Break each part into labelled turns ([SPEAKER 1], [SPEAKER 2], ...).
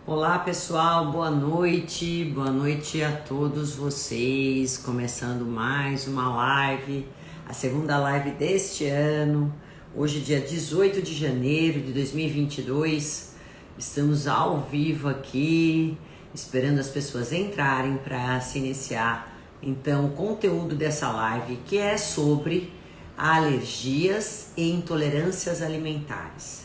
[SPEAKER 1] Olá pessoal, boa noite a todos vocês, começando mais uma live, a segunda live deste ano, hoje dia 18 de janeiro de 2022, estamos ao vivo aqui, esperando as pessoas entrarem para se iniciar, então, o conteúdo dessa live que é sobre alergias e intolerâncias alimentares.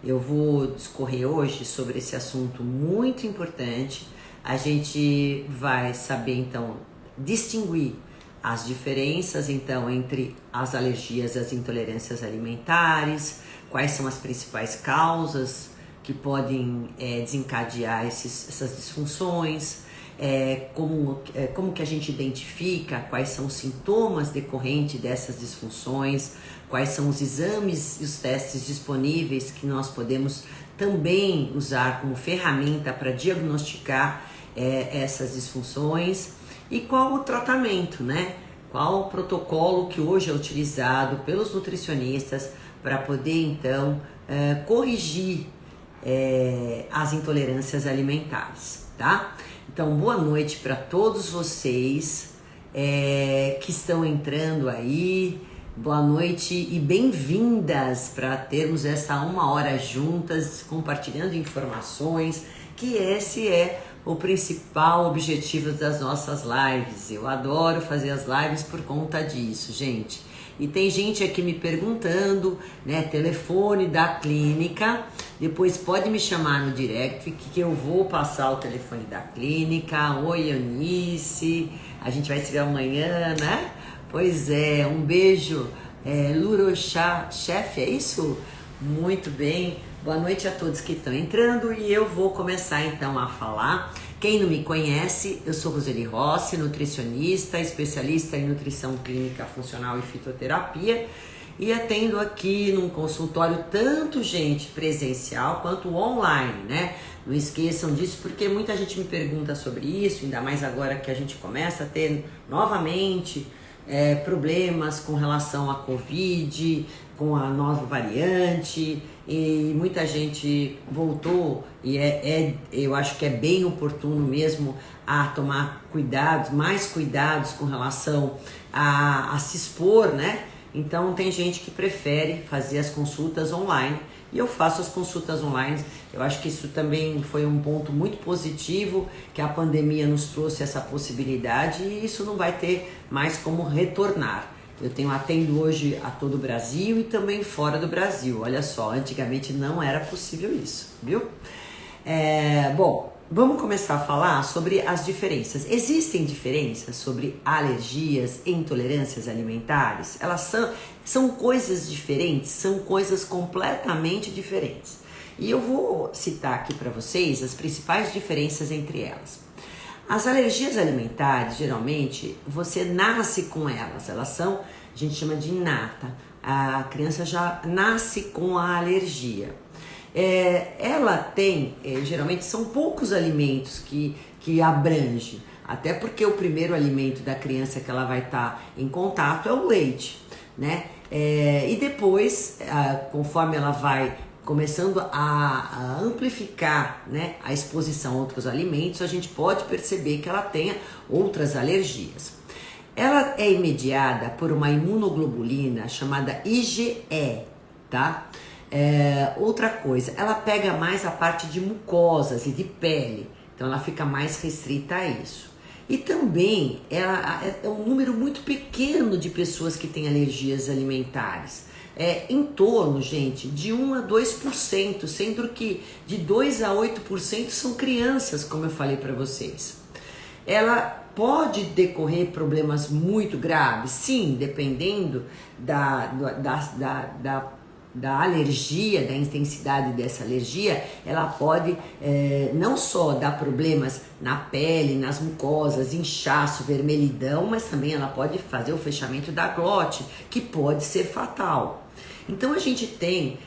[SPEAKER 1] Eu vou discorrer hoje sobre esse assunto muito importante. A gente vai saber então distinguir as diferenças então entre as alergias e as intolerâncias alimentares, quais são as principais causas que podem desencadear essas disfunções, como que a gente identifica quais são os sintomas decorrentes dessas disfunções, quais são os exames e os testes disponíveis que nós podemos também usar como ferramenta para diagnosticar essas disfunções e qual o tratamento, né? Qual o protocolo que hoje é utilizado pelos nutricionistas para poder então corrigir as intolerâncias alimentares, tá? Então, boa noite para todos vocês que estão entrando aí. Boa noite e bem-vindas para termos essa uma hora juntas, compartilhando informações, que esse é o principal objetivo das nossas lives. Eu adoro fazer as lives por conta disso, gente. E tem gente aqui me perguntando, né, telefone da clínica, depois pode me chamar no direct que eu vou passar o telefone da clínica. Oi, Eunice, a gente vai se ver amanhã, né? Pois é, um beijo, Lurochá, chefe, é isso? Muito bem, boa noite a todos que estão entrando e eu vou começar então a falar. Quem não me conhece, eu sou Roseli Rossi, nutricionista, especialista em nutrição clínica funcional e fitoterapia e atendo aqui num consultório tanto gente presencial quanto online, né? Não esqueçam disso porque muita gente me pergunta sobre isso, ainda mais agora que a gente começa a ter novamente problemas com relação à Covid, com a nova variante, e muita gente voltou e eu acho que é bem oportuno mesmo a tomar cuidados, mais cuidados com relação a se expor, né? Então tem gente que prefere fazer as consultas online e eu faço as consultas online. Eu acho que isso também foi um ponto muito positivo, que a pandemia nos trouxe essa possibilidade e isso não vai ter mais como retornar. Eu atendo hoje a todo o Brasil e também fora do Brasil. Olha só, antigamente não era possível isso, viu? Bom, vamos começar a falar sobre as diferenças. Existem diferenças sobre alergias e intolerâncias alimentares? Elas são coisas diferentes, são coisas completamente diferentes. E eu vou citar aqui para vocês as principais diferenças entre elas. As alergias alimentares, geralmente, você nasce com elas, a gente chama de inata. A criança já nasce com a alergia. Ela tem, geralmente são poucos alimentos que abrange, até porque o primeiro alimento da criança que ela vai estar em contato é o leite, né? E depois, conforme ela vai começando a amplificar, né, a exposição a outros alimentos, a gente pode perceber que ela tenha outras alergias. Ela é mediada por uma imunoglobulina chamada IgE, tá? Outra coisa, ela pega mais a parte de mucosas e de pele, então ela fica mais restrita a isso. E também ela é um número muito pequeno de pessoas que têm alergias alimentares. Em torno, gente, de 1 a 2%, sendo que de 2 a 8% são crianças, como eu falei para vocês. Ela pode decorrer problemas muito graves? Sim, dependendo da alergia, da intensidade dessa alergia, ela pode não só dar problemas na pele, nas mucosas, inchaço, vermelhidão, mas também ela pode fazer o fechamento da glote, que pode ser fatal. Então a gente tem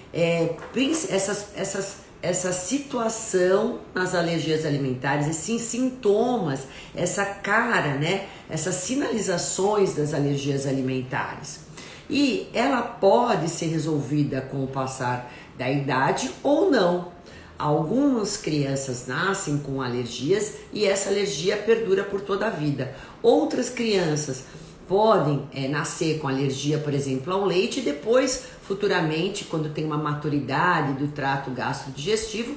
[SPEAKER 1] essa situação nas alergias alimentares, esses sintomas, essa cara, né? Essas sinalizações das alergias alimentares. E ela pode ser resolvida com o passar da idade ou não. Algumas crianças nascem com alergias e essa alergia perdura por toda a vida. Outras crianças podem nascer com alergia, por exemplo, ao leite e depois, futuramente, quando tem uma maturidade do trato gastrodigestivo,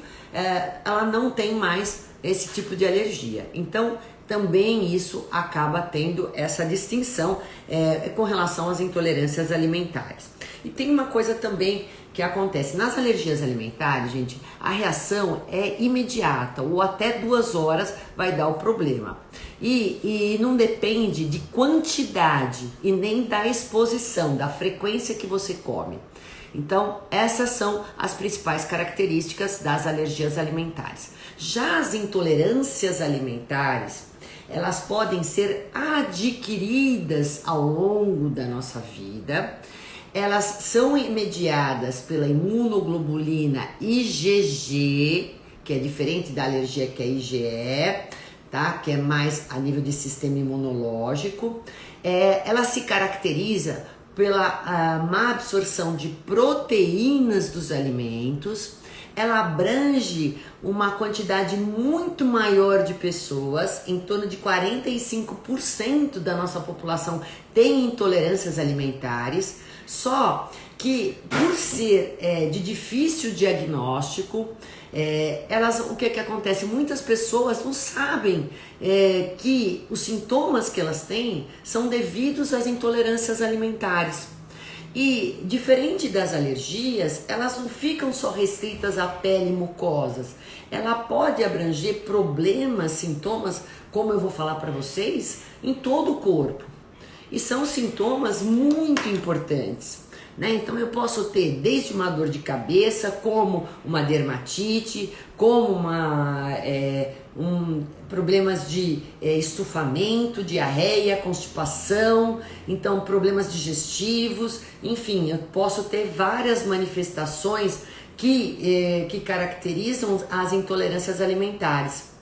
[SPEAKER 1] ela não tem mais esse tipo de alergia. Então, também isso acaba tendo essa distinção com relação às intolerâncias alimentares. E tem uma coisa também que acontece nas alergias alimentares, gente, a reação é imediata ou até 2 horas vai dar o problema. E não depende de quantidade e nem da exposição, da frequência que você come. Então, essas são as principais características das alergias alimentares. Já as intolerâncias alimentares, elas podem ser adquiridas ao longo da nossa vida. Elas são mediadas pela imunoglobulina IgG, que é diferente da alergia que é IgE, tá? Que é mais a nível de sistema imunológico. Ela se caracteriza pela má absorção de proteínas dos alimentos. Ela abrange uma quantidade muito maior de pessoas, em torno de 45% da nossa população tem intolerâncias alimentares, só que por ser de difícil diagnóstico, o que acontece? Muitas pessoas não sabem que os sintomas que elas têm são devidos às intolerâncias alimentares. E diferente das alergias, elas não ficam só restritas à pele e mucosas. Ela pode abranger problemas, sintomas, como eu vou falar para vocês, em todo o corpo. E são sintomas muito importantes, né? Então eu posso ter desde uma dor de cabeça, como uma dermatite, como problemas de estufamento, diarreia, constipação, então problemas digestivos, enfim, eu posso ter várias manifestações que caracterizam as intolerâncias alimentares.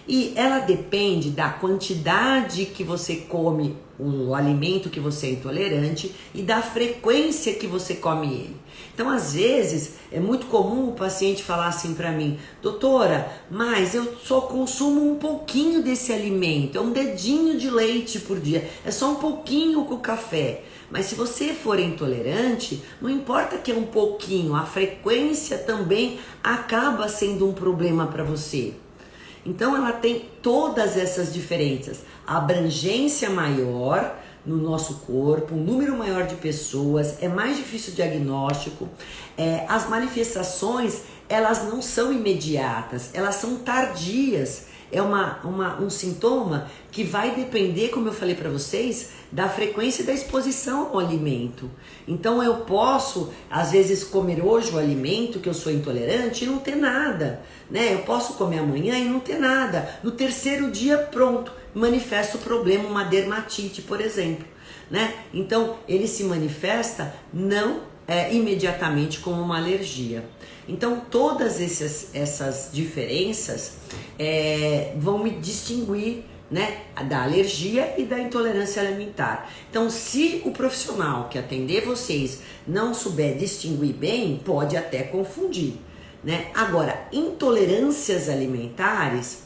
[SPEAKER 1] E ela depende da quantidade que você come o alimento que você é intolerante e da frequência que você come ele. Então, às vezes, é muito comum o paciente falar assim para mim: doutora, mas eu só consumo um pouquinho desse alimento, é um dedinho de leite por dia, é só um pouquinho com o café. Mas se você for intolerante, não importa que é um pouquinho, a frequência também acaba sendo um problema para você. Então ela tem todas essas diferenças, a abrangência maior no nosso corpo, um número maior de pessoas, é mais difícil o diagnóstico, as manifestações elas não são imediatas, elas são tardias, é um sintoma que vai depender, como eu falei para vocês, da frequência e da exposição ao alimento. Então eu posso, às vezes, comer hoje o alimento que eu sou intolerante e não ter nada, né? Eu posso comer amanhã e não ter nada. No terceiro dia, pronto, manifesta o problema, uma dermatite, por exemplo, né? Então ele se manifesta não imediatamente como uma alergia. Então todas essas diferenças vão me distinguir, né, da alergia e da intolerância alimentar. Então, se o profissional que atender vocês não souber distinguir bem, pode até confundir, né? Agora, intolerâncias alimentares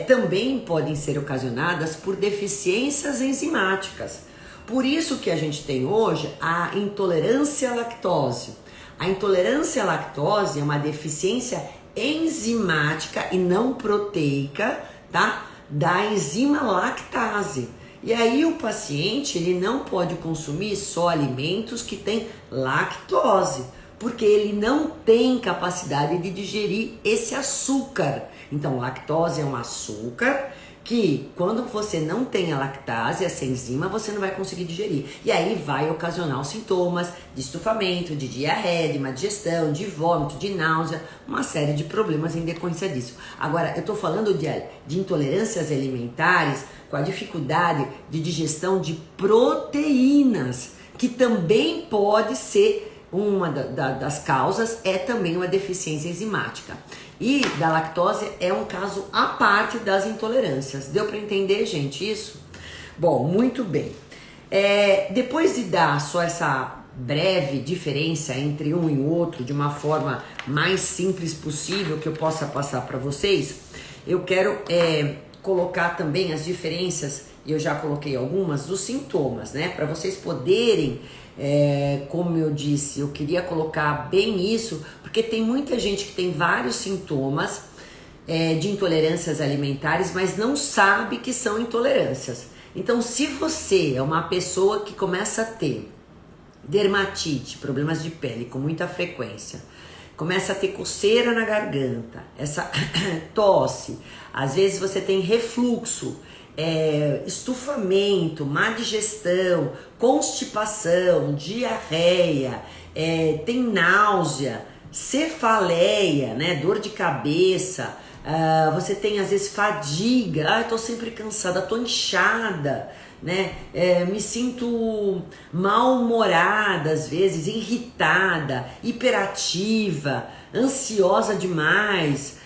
[SPEAKER 1] também podem ser ocasionadas por deficiências enzimáticas. Por isso que a gente tem hoje a intolerância à lactose. A intolerância à lactose é uma deficiência enzimática e não proteica, tá? Da enzima lactase. E aí o paciente ele não pode consumir só alimentos que têm lactose, porque ele não tem capacidade de digerir esse açúcar. Então, lactose é um açúcar que, quando você não tem a lactase, essa enzima, você não vai conseguir digerir. E aí vai ocasionar os sintomas de estufamento, de diarreia, de má digestão, de vômito, de náusea, uma série de problemas em decorrência disso. Agora, eu estou falando de intolerâncias alimentares com a dificuldade de digestão de proteínas, que também pode ser uma das causas, é também uma deficiência enzimática. E da lactose é um caso à parte das intolerâncias. Deu para entender, gente, isso? Bom, muito bem. Depois de dar só essa breve diferença entre um e outro, de uma forma mais simples possível que eu possa passar para vocês, eu quero colocar também as diferenças, e eu já coloquei algumas, dos sintomas, né? Para vocês poderem, como eu disse, eu queria colocar bem isso, porque tem muita gente que tem vários sintomas de intolerâncias alimentares, mas não sabe que são intolerâncias. Então, se você é uma pessoa que começa a ter dermatite, problemas de pele com muita frequência, começa a ter coceira na garganta, essa tosse, às vezes você tem refluxo, estufamento, má digestão, constipação, diarreia, tem náusea, cefaleia, né, dor de cabeça, você tem às vezes fadiga, tô sempre cansada, tô inchada, né? Me sinto mal-humorada às vezes, irritada, hiperativa, ansiosa demais,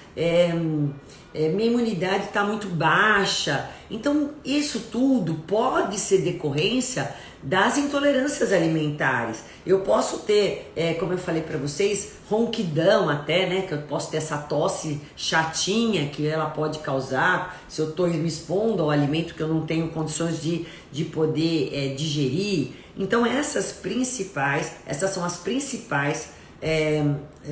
[SPEAKER 1] minha imunidade está muito baixa. Então isso tudo pode ser decorrência das intolerâncias alimentares. Eu posso ter, como eu falei para vocês, ronquidão até, né? Que eu posso ter essa tosse chatinha que ela pode causar se eu estou me expondo ao alimento que eu não tenho condições de poder digerir. Então essas são as principais,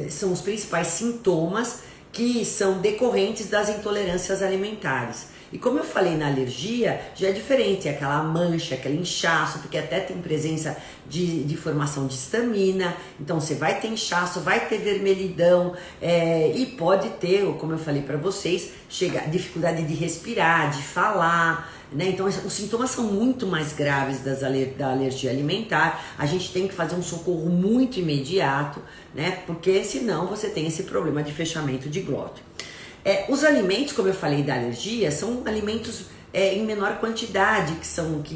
[SPEAKER 1] são os principais sintomas que são decorrentes das intolerâncias alimentares. E como eu falei na alergia, já é diferente, é aquela mancha, aquele inchaço, porque até tem presença de formação de histamina, então você vai ter inchaço, vai ter vermelhidão, e pode ter, como eu falei para vocês, dificuldade de respirar, de falar, né? Então os sintomas são muito mais graves da alergia alimentar. A gente tem que fazer um socorro muito imediato, né? Porque senão você tem esse problema de fechamento de glóteo. Os alimentos, como eu falei da alergia, são alimentos em menor quantidade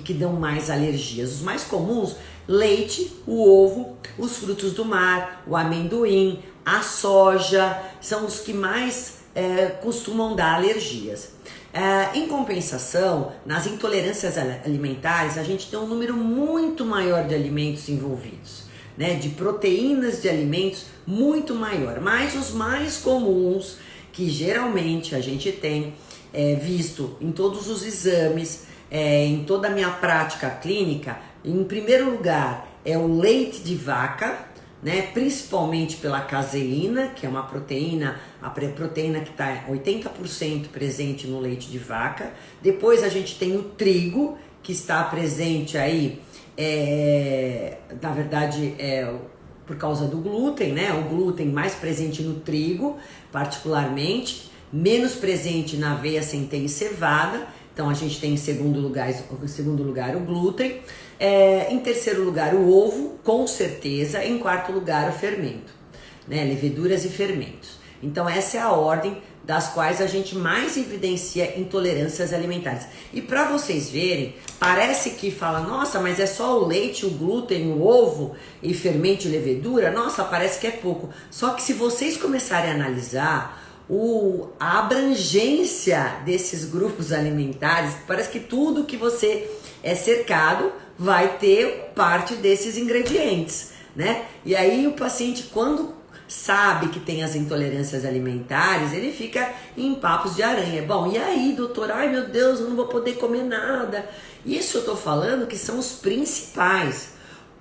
[SPEAKER 1] que dão mais alergias. Os mais comuns: leite, o ovo, os frutos do mar, o amendoim, a soja, são os que mais costumam dar alergias. Em compensação, nas intolerâncias alimentares, a gente tem um número muito maior de alimentos envolvidos, né? De proteínas de alimentos muito maior, mas os mais comuns, que geralmente a gente tem visto em todos os exames, em toda a minha prática clínica, em primeiro lugar é o leite de vaca, né? Principalmente pela caseína, que é uma proteína, a proteína que está 80% presente no leite de vaca. Depois a gente tem o trigo, que está presente aí, na verdade, por causa do glúten, né? O glúten mais presente no trigo, particularmente, menos presente na aveia, centeia e cevada. Então a gente tem em segundo lugar o glúten, em terceiro lugar o ovo, com certeza, em quarto lugar o fermento, né? Leveduras e fermentos. Então essa é a ordem das quais a gente mais evidencia intolerâncias alimentares. E para vocês verem, parece que fala, nossa, mas é só o leite, o glúten, o ovo e fermento e levedura? Nossa, parece que é pouco. Só que se vocês começarem a analisar a abrangência desses grupos alimentares, parece que tudo que você é cercado vai ter parte desses ingredientes, né? E aí o paciente, quando sabe que tem as intolerâncias alimentares, ele fica em papos de aranha. Bom, e aí, doutor? Ai, meu Deus, eu não vou poder comer nada. Isso eu tô falando que são os principais.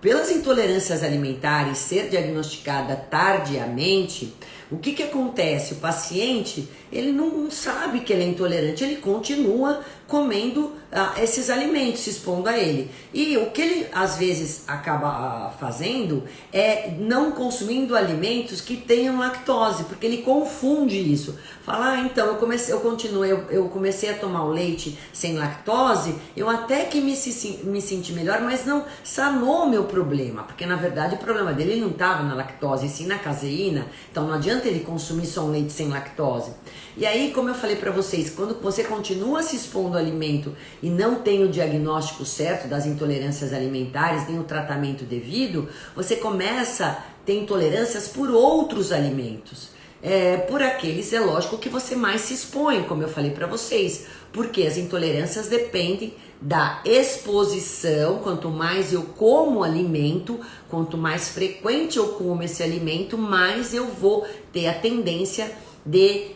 [SPEAKER 1] Pelas intolerâncias alimentares ser diagnosticada tardiamente, o que acontece? O paciente, ele não sabe que ele é intolerante, ele continua comendo esses alimentos, se expondo a ele. E o que ele às vezes acaba fazendo é não consumindo alimentos que tenham lactose, porque ele confunde isso. Fala, então eu comecei a tomar o leite sem lactose, eu até que me senti melhor, mas não sanou meu problema, porque na verdade o problema dele não estava na lactose, e sim na caseína. Então não adianta ele consumir só um leite sem lactose. E aí, como eu falei para vocês, quando você continua se expondo ao alimento e não tem o diagnóstico certo das intolerâncias alimentares, nem o tratamento devido, você começa a ter intolerâncias por outros alimentos. por aqueles, é lógico, que você mais se expõe, como eu falei para vocês, porque as intolerâncias dependem da exposição. Quanto mais eu como alimento, quanto mais frequente eu como esse alimento, mais eu vou ter a tendência de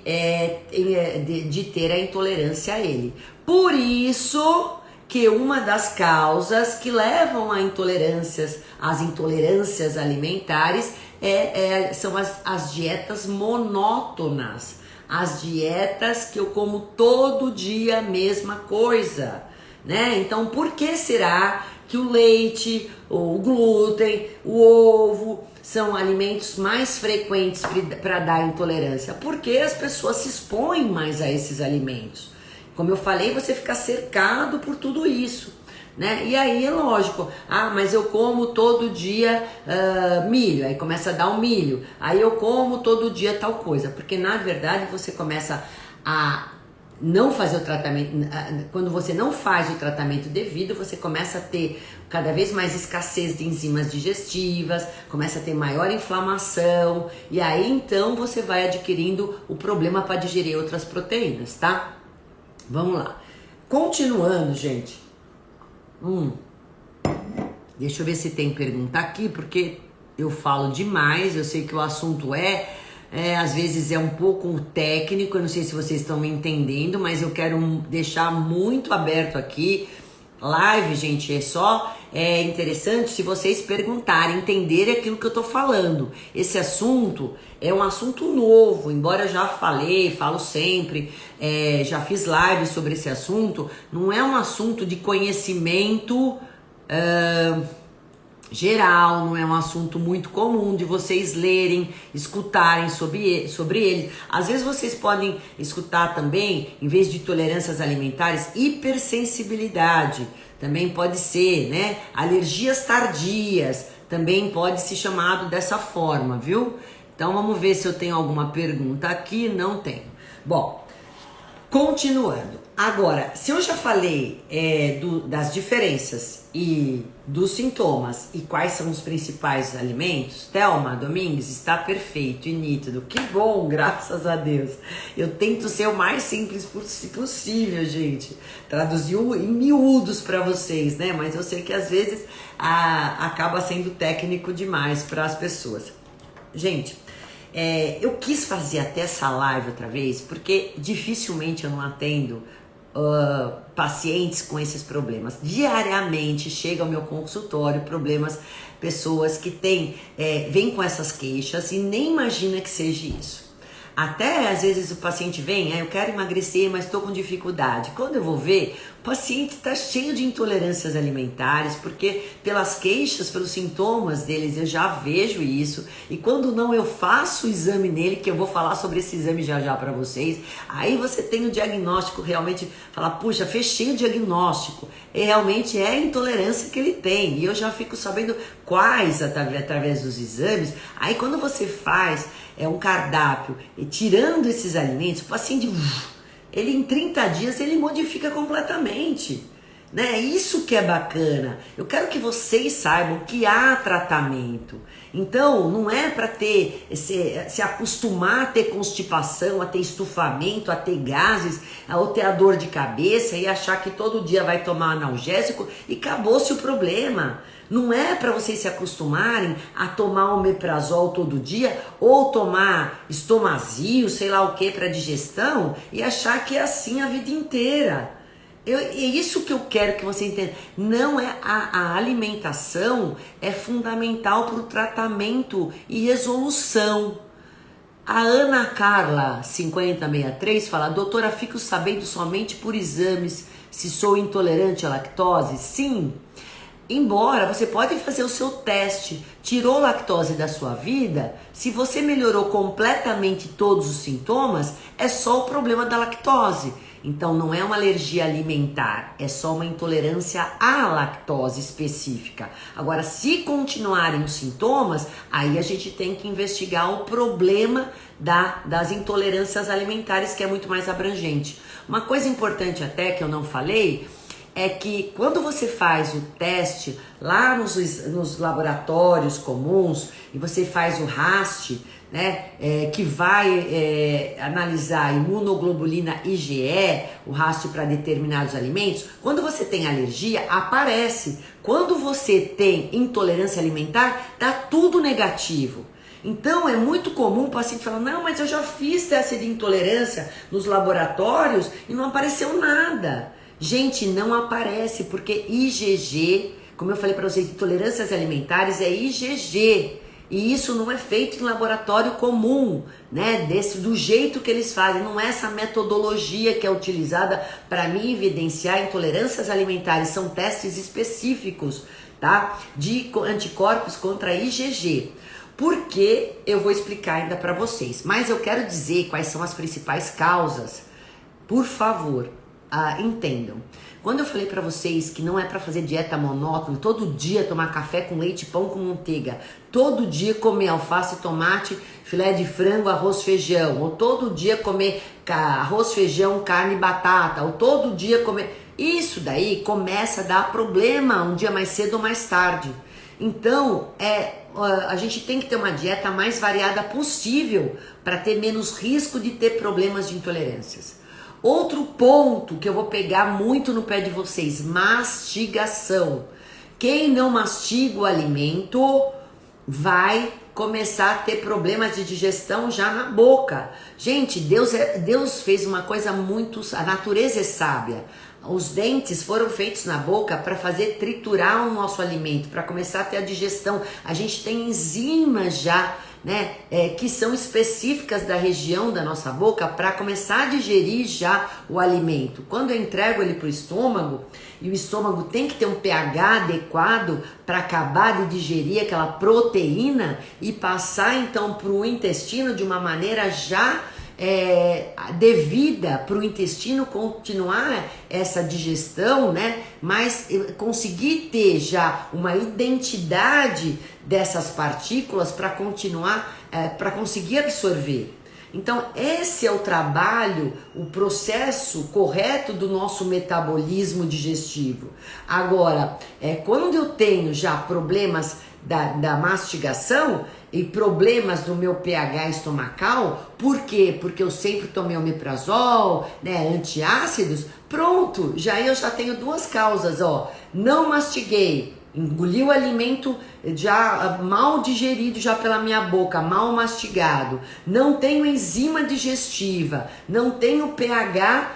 [SPEAKER 1] ter a intolerância a ele. Por isso que uma das causas que levam a às intolerâncias alimentares são as dietas monótonas, as dietas que eu como todo dia a mesma coisa, né? Então, por que será que o leite, o glúten, o ovo são alimentos mais frequentes para dar intolerância? Porque as pessoas se expõem mais a esses alimentos. Como eu falei, você fica cercado por tudo isso, né? E aí é lógico, mas eu como todo dia milho, aí começa a dar o milho, aí eu como todo dia tal coisa, porque na verdade você começa a não fazer o tratamento. Quando você não faz o tratamento devido, você começa a ter cada vez mais escassez de enzimas digestivas, começa a ter maior inflamação, e aí então você vai adquirindo o problema para digerir outras proteínas, tá? Vamos lá. Continuando, gente. Deixa eu ver se tem pergunta aqui, porque eu falo demais, eu sei que o assunto às vezes é um pouco técnico, eu não sei se vocês estão me entendendo, mas eu quero deixar muito aberto aqui. Live, gente, é interessante se vocês perguntarem, entenderem aquilo que eu tô falando. Esse assunto é um assunto novo, embora eu já falo sempre, já fiz lives sobre esse assunto. Não é um assunto de conhecimento geral, não é um assunto muito comum de vocês lerem, escutarem sobre ele. Às vezes vocês podem escutar também, em vez de intolerâncias alimentares, hipersensibilidade, também pode ser, né? Alergias tardias, também pode ser chamado dessa forma, viu? Então vamos ver se eu tenho alguma pergunta aqui. Não tenho. Bom, continuando. Agora, se eu já falei das diferenças e dos sintomas e quais são os principais alimentos, Thelma Domingues, está perfeito e nítido. Que bom, graças a Deus. Eu tento ser o mais simples possível, gente. Traduziu em miúdos para vocês, né? Mas eu sei que às vezes acaba sendo técnico demais para as pessoas. Gente, eu quis fazer até essa live outra vez, porque dificilmente eu não atendo pacientes com esses problemas. Diariamente chega ao meu consultório pessoas que vêm com essas queixas e nem imagina que seja isso. Até às vezes o paciente vem, eu quero emagrecer, mas estou com dificuldade. Quando eu vou ver, o paciente está cheio de intolerâncias alimentares, porque pelas queixas, pelos sintomas deles, eu já vejo isso. E quando não, eu faço o exame nele, que eu vou falar sobre esse exame já para vocês. Aí você tem o diagnóstico, realmente fala, puxa, fechei o diagnóstico. E realmente é a intolerância que ele tem. E eu já fico sabendo quais através dos exames. Aí quando você faz um cardápio e tirando esses alimentos, o paciente, ele em 30 dias ele modifica completamente, né? Isso que é bacana. Eu quero que vocês saibam que há tratamento. Então, não é para se acostumar a ter constipação, a ter estufamento, a ter gases, a ter a dor de cabeça e achar que todo dia vai tomar analgésico e acabou-se o problema. Não é para vocês se acostumarem a tomar omeprazol todo dia ou tomar Estomazil, sei lá o que, para digestão e achar que é assim a vida inteira. É isso que eu quero que você entenda. Não é a alimentação é fundamental para o tratamento e resolução. A Ana Carla 5063 fala: doutora, fico sabendo somente por exames se sou intolerante à lactose? Sim. Embora você pode fazer o seu teste, tirou lactose da sua vida, se você melhorou completamente todos os sintomas, é só o problema da lactose. Então não é uma alergia alimentar, é só uma intolerância à lactose específica. Agora, se continuarem os sintomas, aí a gente tem que investigar o problema das intolerâncias alimentares, que é muito mais abrangente. Uma coisa importante até que eu não falei é que quando você faz o teste lá nos laboratórios comuns e você faz o RAST, né, que vai analisar a imunoglobulina IgE, o rastro para determinados alimentos. Quando você tem alergia, aparece. Quando você tem intolerância alimentar, tá tudo negativo. Então é muito comum o paciente falar, não, mas eu já fiz teste de intolerância nos laboratórios e não apareceu nada. Gente, não aparece, porque IgG, como eu falei para vocês, intolerâncias alimentares é IgG. E isso não é feito em laboratório comum, né? Do jeito que eles fazem. Não é essa metodologia que é utilizada para mim evidenciar intolerâncias alimentares. São testes específicos, tá? De anticorpos contra IgG. Por que eu vou explicar ainda para vocês. Mas eu quero dizer quais são as principais causas. Por favor, entendam. Quando eu falei para vocês que não é para fazer dieta monótona, todo dia tomar café com leite, pão com manteiga, todo dia comer alface, tomate, filé de frango, arroz, feijão, ou todo dia comer arroz, feijão, carne e batata, ou todo dia comer... Isso daí começa a dar problema um dia mais cedo ou mais tarde. Então, a gente tem que ter uma dieta mais variada possível para ter menos risco de ter problemas de intolerâncias. Outro ponto que eu vou pegar muito no pé de vocês, mastigação. Quem não mastiga o alimento vai começar a ter problemas de digestão já na boca. Gente, Deus fez uma coisa muito... A natureza é sábia. Os dentes foram feitos na boca para fazer triturar o nosso alimento, para começar a ter a digestão. A gente tem enzimas já, né, que são específicas da região da nossa boca para começar a digerir já o alimento. Quando eu entrego ele para o estômago, e o estômago tem que ter um pH adequado para acabar de digerir aquela proteína e passar então para o intestino de uma maneira já devida para o intestino continuar essa digestão, né? Mas conseguir ter já uma identidade dessas partículas para continuar, para conseguir absorver. Então esse é o trabalho, o processo correto do nosso metabolismo digestivo. Agora, quando eu tenho já problemas da mastigação e problemas do meu pH estomacal, por quê? Porque eu sempre tomei omeprazol, né, antiácidos, pronto, eu já tenho duas causas, ó, não mastiguei, engoli o alimento já mal digerido já pela minha boca, mal mastigado, não tenho enzima digestiva, não tenho pH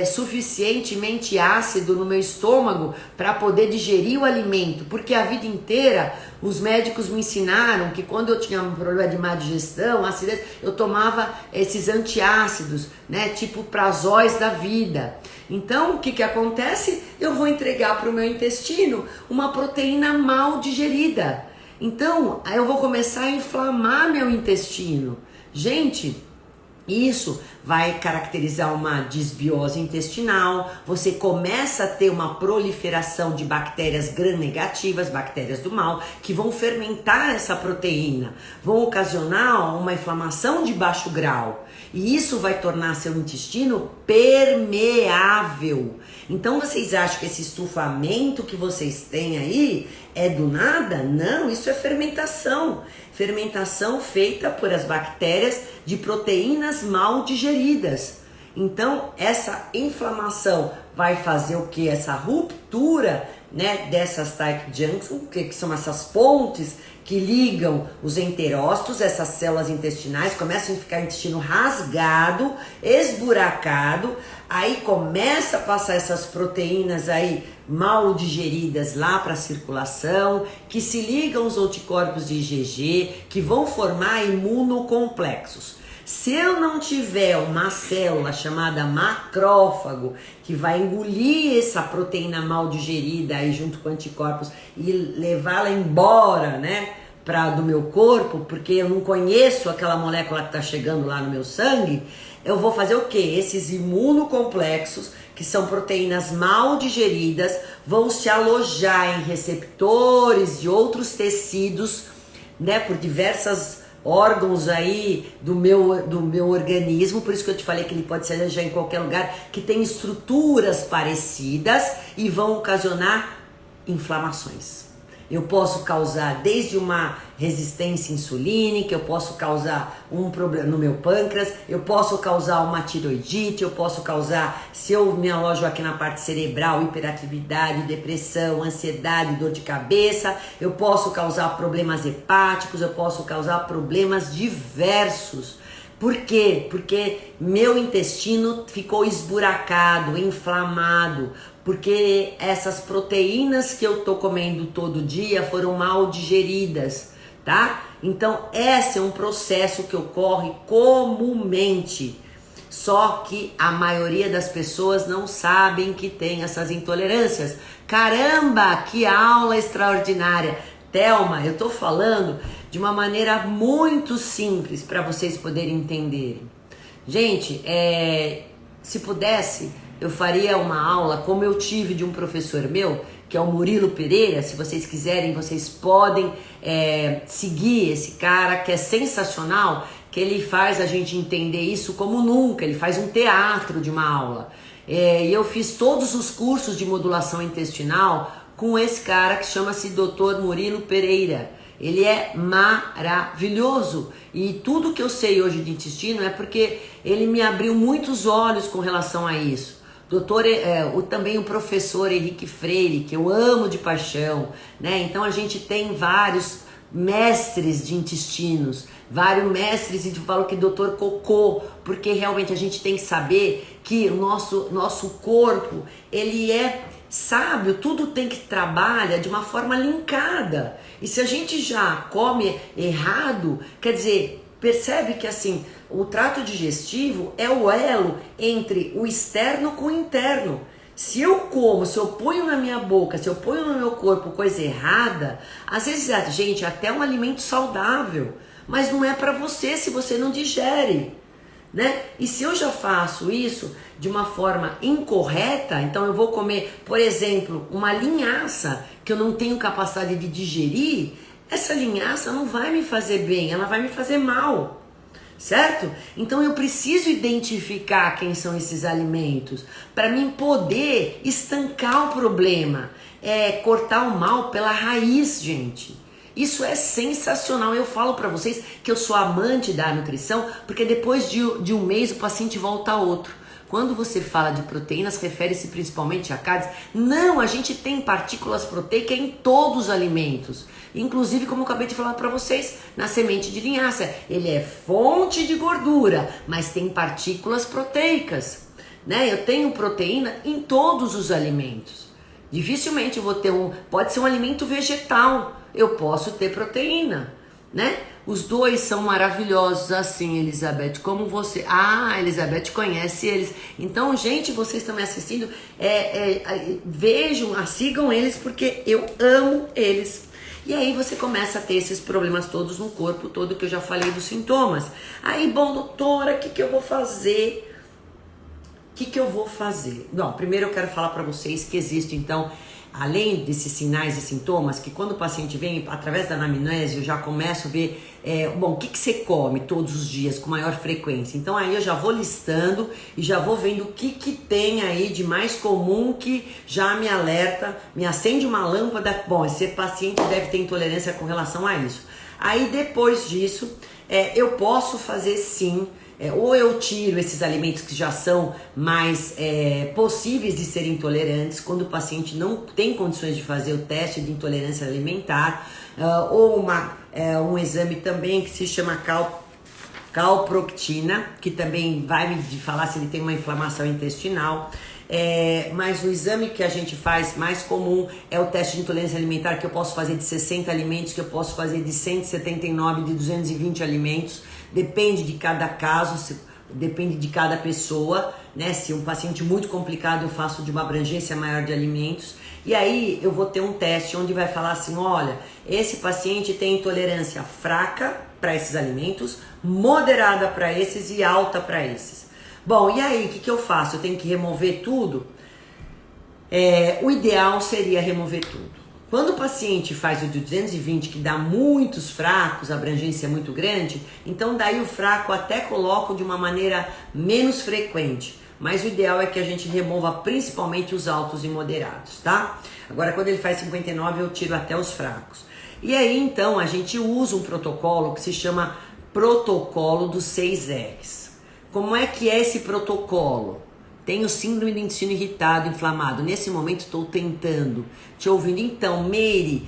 [SPEAKER 1] suficientemente ácido no meu estômago para poder digerir o alimento, porque a vida inteira os médicos me ensinaram que quando eu tinha um problema de má digestão, acidez, eu tomava esses antiácidos, né, tipo prazóis da vida. Então o que acontece? Eu vou entregar para o meu intestino uma proteína mal digerida. Então eu vou começar a inflamar meu intestino. Gente, isso vai caracterizar uma disbiose intestinal, você começa a ter uma proliferação de bactérias gram-negativas, bactérias do mal, que vão fermentar essa proteína, vão ocasionar uma inflamação de baixo grau. E isso vai tornar seu intestino permeável. Então vocês acham que esse estufamento que vocês têm aí é do nada? Não, isso é fermentação. Fermentação feita por as bactérias de proteínas mal digeridas. Então essa inflamação vai fazer o que? Essa ruptura, né, dessas tight junctions, que são essas pontes que ligam os enterócitos, essas células intestinais, começam a ficar o intestino rasgado, esburacado, aí começa a passar essas proteínas aí mal digeridas lá para a circulação, que se ligam aos anticorpos de IgG, que vão formar imunocomplexos. Se eu não tiver uma célula chamada macrófago, que vai engolir essa proteína mal digerida aí junto com anticorpos e levá-la embora, né, do meu corpo, porque eu não conheço aquela molécula que está chegando lá no meu sangue, eu vou fazer o quê? Esses imunocomplexos, que são proteínas mal digeridas, vão se alojar em receptores de outros tecidos, né, por diversas órgãos aí do meu organismo, por isso que eu te falei que ele pode se alojar em qualquer lugar, que tem estruturas parecidas e vão ocasionar inflamações. Eu posso causar desde uma resistência insulínica, eu posso causar um problema no meu pâncreas, eu posso causar uma tiroidite, eu posso causar, se eu me alojo aqui na parte cerebral, hiperatividade, depressão, ansiedade, dor de cabeça, eu posso causar problemas hepáticos, eu posso causar problemas diversos. Por quê? Porque meu intestino ficou esburacado, inflamado, porque essas proteínas que eu tô comendo todo dia foram mal digeridas, tá? Então, esse é um processo que ocorre comumente. Só que a maioria das pessoas não sabem que tem essas intolerâncias. Caramba, que aula extraordinária! Thelma, eu tô falando de uma maneira muito simples para vocês poderem entenderem. Gente, se pudesse, eu faria uma aula como eu tive de um professor meu, que é o Murilo Pereira. Se vocês quiserem, vocês podem seguir esse cara, que é sensacional, que ele faz a gente entender isso como nunca. Ele faz um teatro de uma aula. E eu fiz todos os cursos de modulação intestinal com esse cara que chama-se Dr. Murilo Pereira. Ele é maravilhoso. E tudo que eu sei hoje de intestino é porque ele me abriu muitos olhos com relação a isso. Também o professor Henrique Freire, que eu amo de paixão, né? Então a gente tem vários mestres de intestinos, vários mestres, e eu falo que doutor Cocô, porque realmente a gente tem que saber que o nosso corpo, ele é sábio, tudo tem que trabalhar de uma forma linkada. E se a gente já come errado, quer dizer, percebe que assim, o trato digestivo é o elo entre o externo com o interno. Se eu ponho na minha boca, se eu ponho no meu corpo coisa errada, às vezes, gente, até um alimento saudável, mas não é para você se você não digere, né? E se eu já faço isso de uma forma incorreta, então eu vou comer, por exemplo, uma linhaça que eu não tenho capacidade de digerir, essa linhaça não vai me fazer bem, ela vai me fazer mal, certo? Então eu preciso identificar quem são esses alimentos para mim poder estancar o problema, cortar o mal pela raiz, gente. Isso é sensacional. Eu falo para vocês que eu sou amante da nutrição, porque depois de um mês o paciente volta a outro. Quando você fala de proteínas, refere-se principalmente a carnes. Não, a gente tem partículas proteicas em todos os alimentos. Inclusive, como eu acabei de falar para vocês, na semente de linhaça. Ele é fonte de gordura, mas tem partículas proteicas, né? Eu tenho proteína em todos os alimentos. Dificilmente eu vou ter pode ser um alimento vegetal, eu posso ter proteína, né? Os dois são maravilhosos assim, Elizabeth, como você... Ah, Elizabeth conhece eles. Então, gente, vocês estão me assistindo, vejam, sigam eles, porque eu amo eles. E aí você começa a ter esses problemas todos no corpo todo, que eu já falei dos sintomas. Aí, bom, doutora, o que eu vou fazer? O que eu vou fazer? Não, primeiro eu quero falar para vocês que existe, então, além desses sinais e sintomas, que quando o paciente vem, através da anamnese, eu já começo a ver, o que você come todos os dias com maior frequência. Então aí eu já vou listando e já vou vendo o que tem aí de mais comum que já me alerta, me acende uma lâmpada. Bom, esse paciente deve ter intolerância com relação a isso. Aí depois disso, eu posso fazer sim, ou eu tiro esses alimentos que já são mais possíveis de serem intolerantes, quando o paciente não tem condições de fazer o teste de intolerância alimentar, ou um exame também que se chama calproctina, que também vai me falar se ele tem uma inflamação intestinal. Mas o exame que a gente faz mais comum é o teste de intolerância alimentar, que eu posso fazer de 60 alimentos, que eu posso fazer de 179, de 220 alimentos. Depende de cada caso, depende de cada pessoa, né? Se um paciente muito complicado, eu faço de uma abrangência maior de alimentos. E aí eu vou ter um teste onde vai falar assim, olha, esse paciente tem intolerância fraca para esses alimentos, moderada para esses e alta para esses. Bom, e aí, o que eu faço? Eu tenho que remover tudo? O ideal seria remover tudo. Quando o paciente faz o de 220, que dá muitos fracos, a abrangência é muito grande, então daí o fraco até coloco de uma maneira menos frequente. mas o ideal é que a gente remova principalmente os altos e moderados, tá? Agora, quando ele faz 59, eu tiro até os fracos. E aí, então, a gente usa um protocolo que se chama protocolo dos 6 R's. Como é que é esse protocolo? Tenho síndrome do intestino irritado, inflamado. Nesse momento estou tentando, te ouvindo. Então, Meire,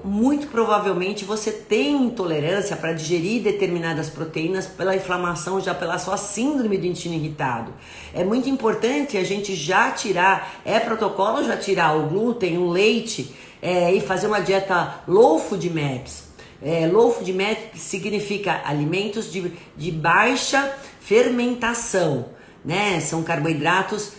[SPEAKER 1] muito provavelmente você tem intolerância para digerir determinadas proteínas pela inflamação, já pela sua síndrome do intestino irritado. É muito importante a gente já tirar, protocolo já tirar o glúten, o leite e fazer uma dieta low food maps. Low food maps significa alimentos de baixa fermentação. Né? São carboidratos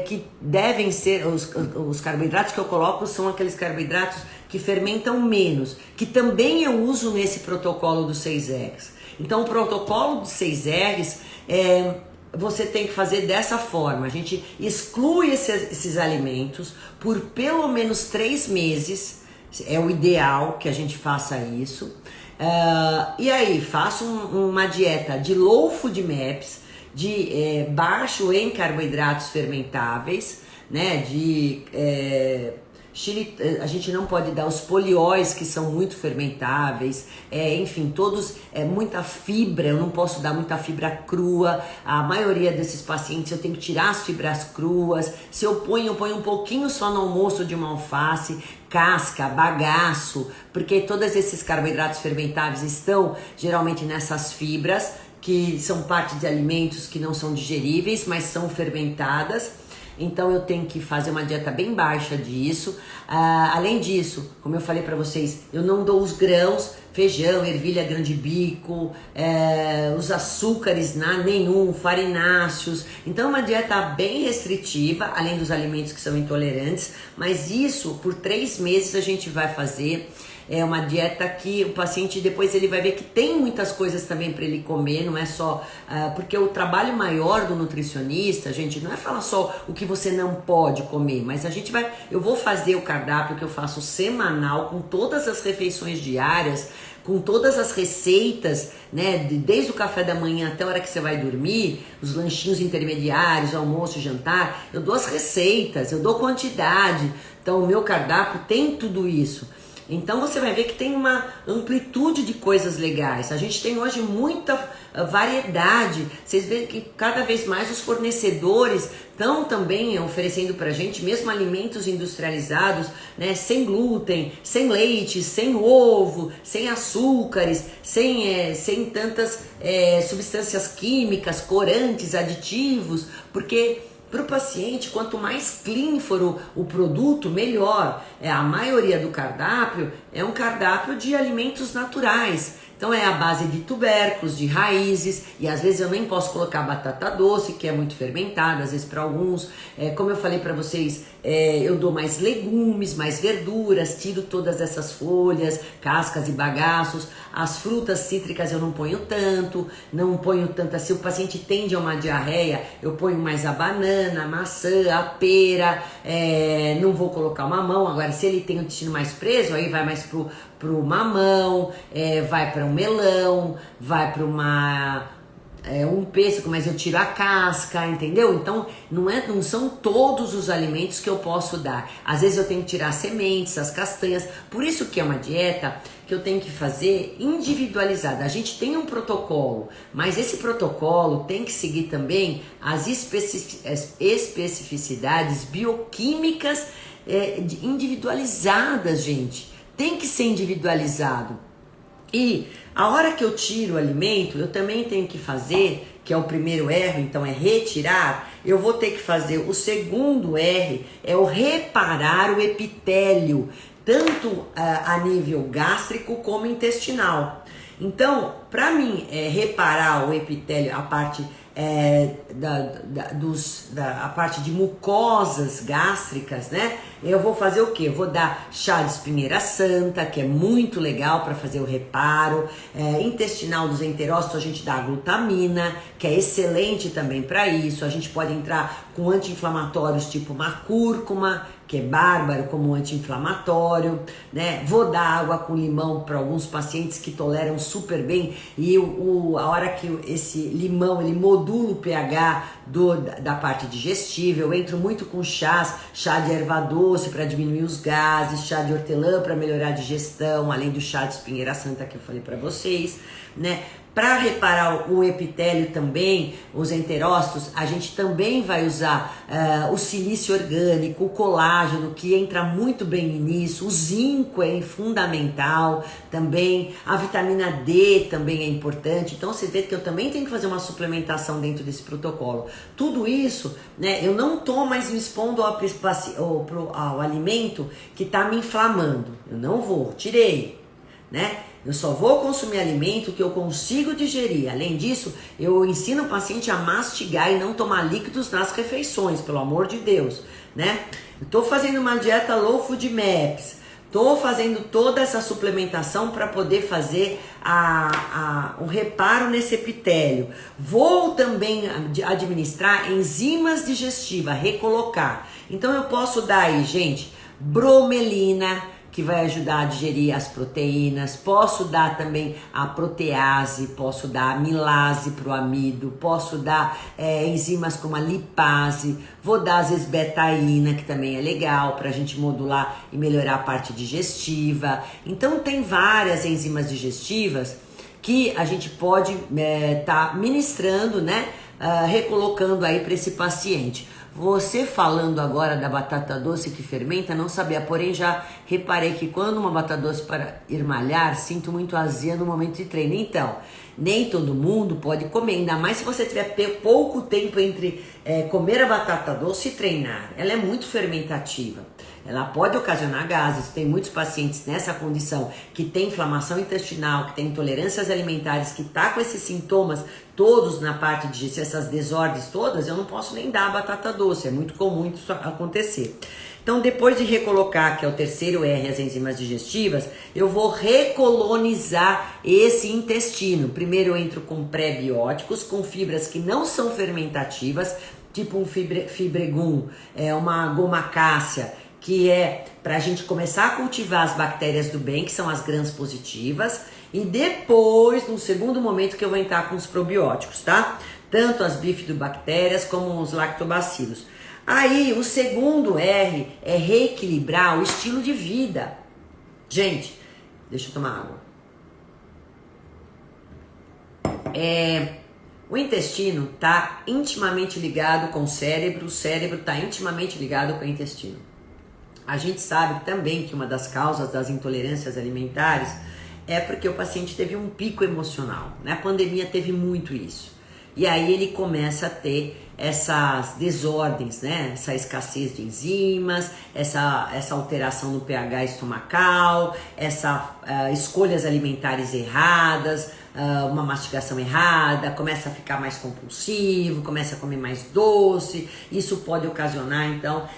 [SPEAKER 1] que devem ser, os carboidratos que eu coloco são aqueles carboidratos que fermentam menos, que também eu uso nesse protocolo dos 6 R's. Então o protocolo dos 6 R's você tem que fazer dessa forma, a gente exclui esses alimentos por pelo menos 3 meses, é o ideal que a gente faça isso, e aí faço uma dieta de low food maps, de baixo em carboidratos fermentáveis, né? A gente não pode dar os polióis que são muito fermentáveis, enfim, todos muita fibra, eu não posso dar muita fibra crua. A maioria desses pacientes eu tenho que tirar as fibras cruas. Se eu ponho um pouquinho só no almoço de uma alface, casca, bagaço, porque todos esses carboidratos fermentáveis estão geralmente nessas fibras, que são parte de alimentos que não são digeríveis, mas são fermentadas. Então eu tenho que fazer uma dieta bem baixa disso. Além disso, como eu falei para vocês, eu não dou os grãos, feijão, ervilha, grão de bico, os açúcares nenhum, farináceos. Então é uma dieta bem restritiva, além dos alimentos que são intolerantes, mas isso por 3 meses a gente vai fazer. É uma dieta que o paciente depois ele vai ver que tem muitas coisas também para ele comer, não é só... porque o trabalho maior do nutricionista, gente, não é falar só o que você não pode comer, mas eu vou fazer o cardápio que eu faço semanal, com todas as refeições diárias, com todas as receitas, né, desde o café da manhã até a hora que você vai dormir, os lanchinhos intermediários, almoço, jantar, eu dou as receitas, eu dou quantidade, então o meu cardápio tem tudo isso. Então você vai ver que tem uma amplitude de coisas legais. A gente tem hoje muita variedade. Vocês veem que cada vez mais os fornecedores estão também oferecendo pra gente mesmo alimentos industrializados, né, sem glúten, sem leite, sem ovo, sem açúcares, sem tantas substâncias químicas, corantes, aditivos, porque para o paciente, quanto mais clean for o produto, melhor. A maioria do cardápio é um cardápio de alimentos naturais. Então é a base de tubérculos, de raízes, e às vezes eu nem posso colocar batata doce, que é muito fermentada, às vezes para alguns. Como eu falei para vocês, eu dou mais legumes, mais verduras, tiro todas essas folhas, cascas e bagaços. As frutas cítricas eu não ponho tanto assim. O paciente tende a uma diarreia, eu ponho mais a banana, a maçã, a pera, não vou colocar o mamão. Agora, se ele tem o intestino mais preso, aí vai mais pro mamão, vai para um melão, vai para um pêssego, mas eu tiro a casca, entendeu? Então não são todos os alimentos que eu posso dar. Às vezes eu tenho que tirar as sementes, as castanhas. Por isso que é uma dieta que eu tenho que fazer individualizada. A gente tem um protocolo, mas esse protocolo tem que seguir também as especificidades bioquímicas individualizadas, gente. Tem que ser individualizado. E a hora que eu tiro o alimento, eu também tenho que fazer, que é o primeiro R, então é retirar, eu vou ter que fazer o segundo R, é o reparar o epitélio, tanto a nível gástrico como intestinal. Então, para mim, reparar o epitélio, a parte a parte de mucosas gástricas, né? Eu vou fazer o quê? Eu vou dar chá de espinheira santa, que é muito legal para fazer o reparo. Intestinal dos enterócitos, a gente dá a glutamina, que é excelente também para isso. A gente pode entrar com anti-inflamatórios tipo uma cúrcuma, que é bárbaro como anti-inflamatório, né? Vou dar água com limão para alguns pacientes que toleram super bem e a hora que esse limão ele modula o pH da parte digestiva. Eu entro muito com chá de erva doce para diminuir os gases, chá de hortelã para melhorar a digestão, além do chá de espinheira santa que eu falei para vocês, né? Para reparar o epitélio também, os enterócitos, a gente também vai usar o silício orgânico, o colágeno, que entra muito bem nisso, o zinco é fundamental também, a vitamina D também é importante. Então você vê que eu também tenho que fazer uma suplementação dentro desse protocolo. Tudo isso, né, eu não estou mais me expondo ao alimento que está me inflamando. Eu não vou, tirei, né? Eu só vou consumir alimento que eu consigo digerir. Além disso, eu ensino o paciente a mastigar e não tomar líquidos nas refeições, pelo amor de Deus, né? Eu tô fazendo uma dieta low food maps, tô fazendo toda essa suplementação para poder fazer o reparo nesse epitélio. Vou também administrar enzimas digestivas, recolocar. Então eu posso dar aí, gente, bromelina, que vai ajudar a digerir as proteínas. Posso dar também a protease, posso dar a amilase para o amido, posso dar enzimas como a lipase, vou dar às vezes betaína, que também é legal para a gente modular e melhorar a parte digestiva. Então tem várias enzimas digestivas que a gente pode tá ministrando, né? Recolocando aí para esse paciente. Você falando agora da batata doce que fermenta, não sabia, porém já reparei que quando uma batata doce para ir malhar, sinto muito azia no momento de treino. Então, nem todo mundo pode comer, ainda mais se você tiver pouco tempo entre comer a batata doce e treinar. Ela é muito fermentativa. Ela pode ocasionar gases. Tem muitos pacientes nessa condição que tem inflamação intestinal, que tem intolerâncias alimentares, que tá com esses sintomas todos na parte de essas desordens todas. Eu não posso nem dar a batata doce. É muito comum isso acontecer. Então, depois de recolocar, que é o terceiro R, as enzimas digestivas, eu vou recolonizar esse intestino. Primeiro eu entro com pré-bióticos, com fibras que não são fermentativas, tipo um fibregum, uma gomacácea, que é para a gente começar a cultivar as bactérias do bem, que são as grãs positivas, e depois, no segundo momento, que eu vou entrar com os probióticos, tá? Tanto as bifidobactérias como os lactobacilos. Aí, o segundo R é reequilibrar o estilo de vida. Gente, deixa eu tomar água. O intestino está intimamente ligado com o cérebro está intimamente ligado com o intestino. A gente sabe também que uma das causas das intolerâncias alimentares é porque o paciente teve um pico emocional, né? A pandemia teve muito isso. E aí ele começa a ter essas desordens, né? Essa escassez de enzimas, essa alteração no pH estomacal, escolhas alimentares erradas, uma mastigação errada, começa a ficar mais compulsivo, começa a comer mais doce. Isso pode ocasionar, então,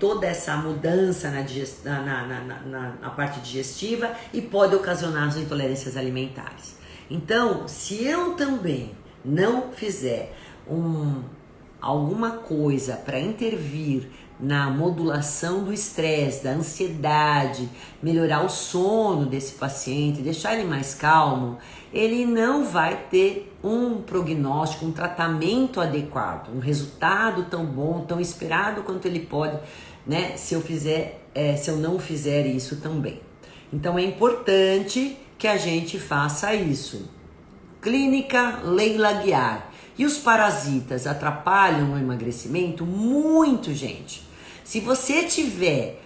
[SPEAKER 1] toda essa mudança na parte digestiva e pode ocasionar as intolerâncias alimentares. Então, se eu também não fizer alguma coisa para intervir na modulação do estresse, da ansiedade, melhorar o sono desse paciente, deixar ele mais calmo, ele não vai ter um prognóstico, um tratamento adequado, um resultado tão bom, tão esperado quanto ele pode, né, se eu não fizer isso também. Então é importante que a gente faça isso. Clínica Leila Guiar. E os parasitas atrapalham o emagrecimento? Muito, gente. Se você tiver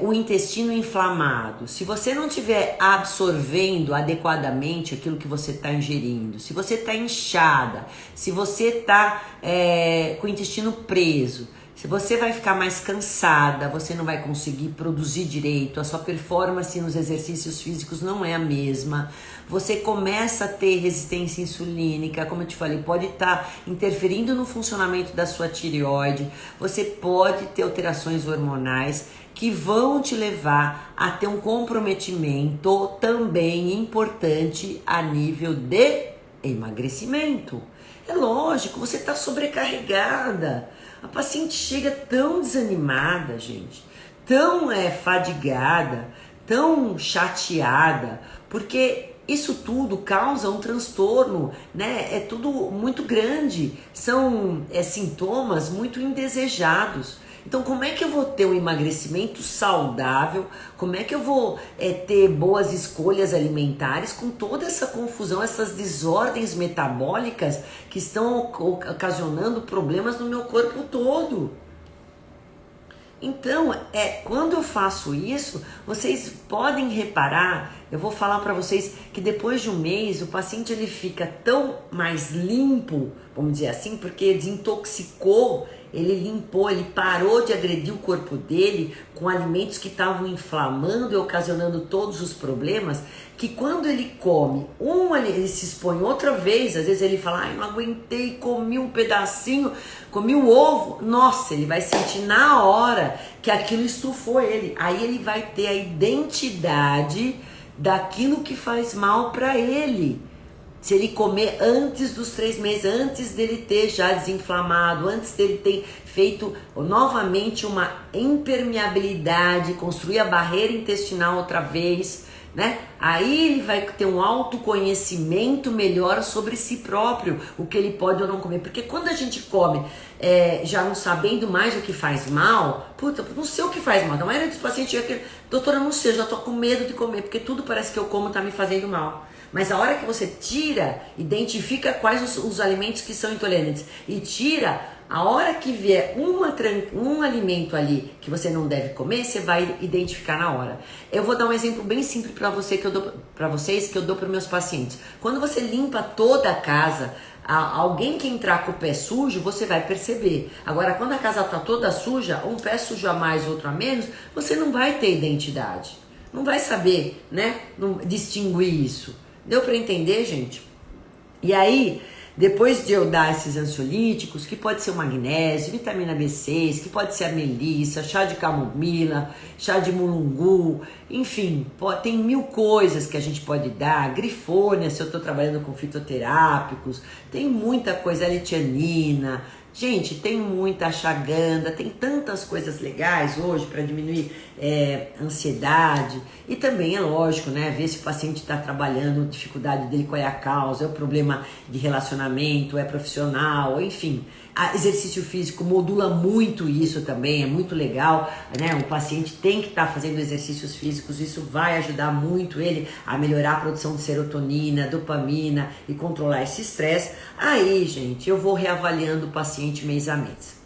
[SPEAKER 1] o intestino inflamado, se você não estiver absorvendo adequadamente aquilo que você está ingerindo, se você está inchada, se você está com o intestino preso, se você vai ficar mais cansada, você não vai conseguir produzir direito, a sua performance nos exercícios físicos não é a mesma, você começa a ter resistência insulínica, como eu te falei, pode estar interferindo no funcionamento da sua tireoide, você pode ter alterações hormonais que vão te levar a ter um comprometimento também importante a nível de emagrecimento. É lógico, você está sobrecarregada. A paciente chega tão desanimada, gente, tão fadigada, tão chateada, porque isso tudo causa um transtorno, né? É tudo muito grande, são sintomas muito indesejados. Então, como é que eu vou ter um emagrecimento saudável? Como é que eu vou ter boas escolhas alimentares com toda essa confusão, essas desordens metabólicas que estão ocasionando problemas no meu corpo todo? Então, quando eu faço isso, vocês podem reparar, eu vou falar para vocês que depois de um mês o paciente ele fica tão mais limpo, vamos dizer assim, porque desintoxicou, ele limpou, ele parou de agredir o corpo dele com alimentos que estavam inflamando e ocasionando todos os problemas, que quando ele come ele se expõe outra vez, às vezes ele fala, ai, não aguentei, comi um pedacinho, comi um ovo, nossa, ele vai sentir na hora que aquilo estufou ele, aí ele vai ter a identidade daquilo que faz mal para ele. Se ele comer antes dos 3 meses, antes dele ter já desinflamado, antes dele ter feito novamente uma impermeabilidade, construir a barreira intestinal outra vez, né? Aí ele vai ter um autoconhecimento melhor sobre si próprio, o que ele pode ou não comer. Porque quando a gente come já não sabendo mais o que faz mal, puta, não sei o que faz mal. A maioria dos pacientes chega aqui, doutora, não sei, já tô com medo de comer, porque tudo parece que eu como tá me fazendo mal. Mas a hora que você tira, identifica quais os alimentos que são intolerantes e tira, a hora que vier um alimento ali que você não deve comer, você vai identificar na hora. Eu vou dar um exemplo bem simples para vocês que eu dou para meus pacientes. Quando você limpa toda a casa, alguém que entrar com o pé sujo, você vai perceber. Agora, quando a casa está toda suja, um pé sujo a mais, outro a menos, você não vai ter identidade. Não vai saber, né, distinguir isso. Deu para entender, gente? E aí, depois de eu dar esses ansiolíticos, que pode ser o magnésio, vitamina B6, que pode ser a melissa, chá de camomila, chá de mulungu, enfim, tem 1000 coisas que a gente pode dar, grifônia, se eu estou trabalhando com fitoterápicos, tem muita coisa, letianina. Gente, tem muita ashwagandha, tem tantas coisas legais hoje para diminuir ansiedade. E também é lógico, né? Ver se o paciente está trabalhando, a dificuldade dele, qual é a causa, é o problema de relacionamento, é profissional, enfim. Exercício físico modula muito isso também, é muito legal, né? O paciente tem que estar fazendo exercícios físicos, isso vai ajudar muito ele a melhorar a produção de serotonina, dopamina e controlar esse estresse. Aí, gente, eu vou reavaliando o paciente mês a mês.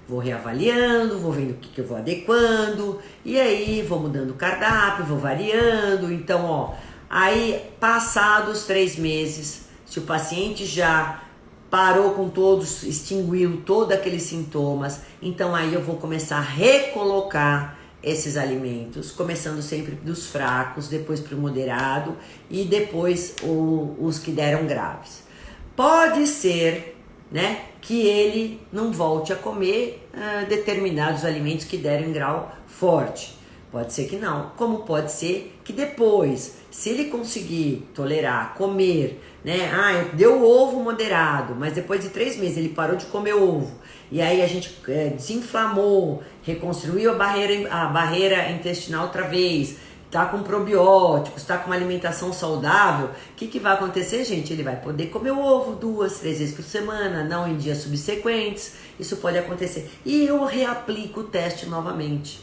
[SPEAKER 1] Vou reavaliando, vou vendo o que eu vou adequando, e aí vou mudando o cardápio, vou variando. Então, ó, aí passados 3 meses, se o paciente já parou com todos, extinguiu todos aqueles sintomas, então aí eu vou começar a recolocar esses alimentos, começando sempre dos fracos, depois para o moderado e depois os que deram graves. Pode ser, né, que ele não volte a comer determinados alimentos que deram em grau forte. Pode ser que não, como pode ser que depois, se ele conseguir tolerar, comer, né? Deu ovo moderado, mas depois de 3 meses ele parou de comer ovo. E aí a gente desinflamou, reconstruiu a barreira intestinal outra vez, tá com probióticos, tá com uma alimentação saudável. O que vai acontecer, gente? Ele vai poder comer o ovo 2, 3 vezes por semana, não em dias subsequentes. Isso pode acontecer. E eu reaplico o teste novamente.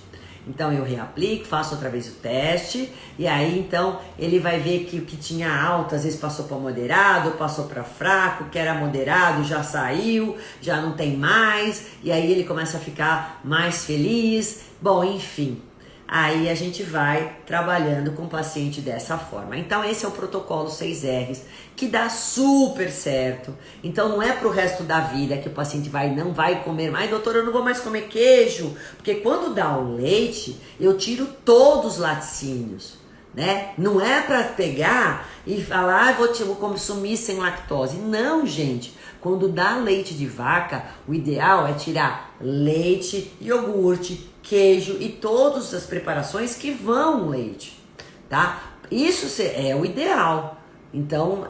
[SPEAKER 1] Então eu reaplico, faço outra vez o teste e aí então ele vai ver que o que tinha alto às vezes passou para moderado, passou para fraco, que era moderado já saiu, já não tem mais, e aí ele começa a ficar mais feliz. Bom, enfim, aí a gente vai trabalhando com o paciente dessa forma. Então esse é o protocolo 6Rs, que dá super certo. Então não é pro resto da vida que o paciente não vai comer mais. Doutor, eu não vou mais comer queijo, porque quando dá o leite, eu tiro todos os laticínios, né? Não é para pegar e falar, vou consumir sem lactose. Não, gente. Quando dá leite de vaca, o ideal é tirar leite, iogurte, queijo e todas as preparações que vão leite, tá? Isso é o ideal. Então,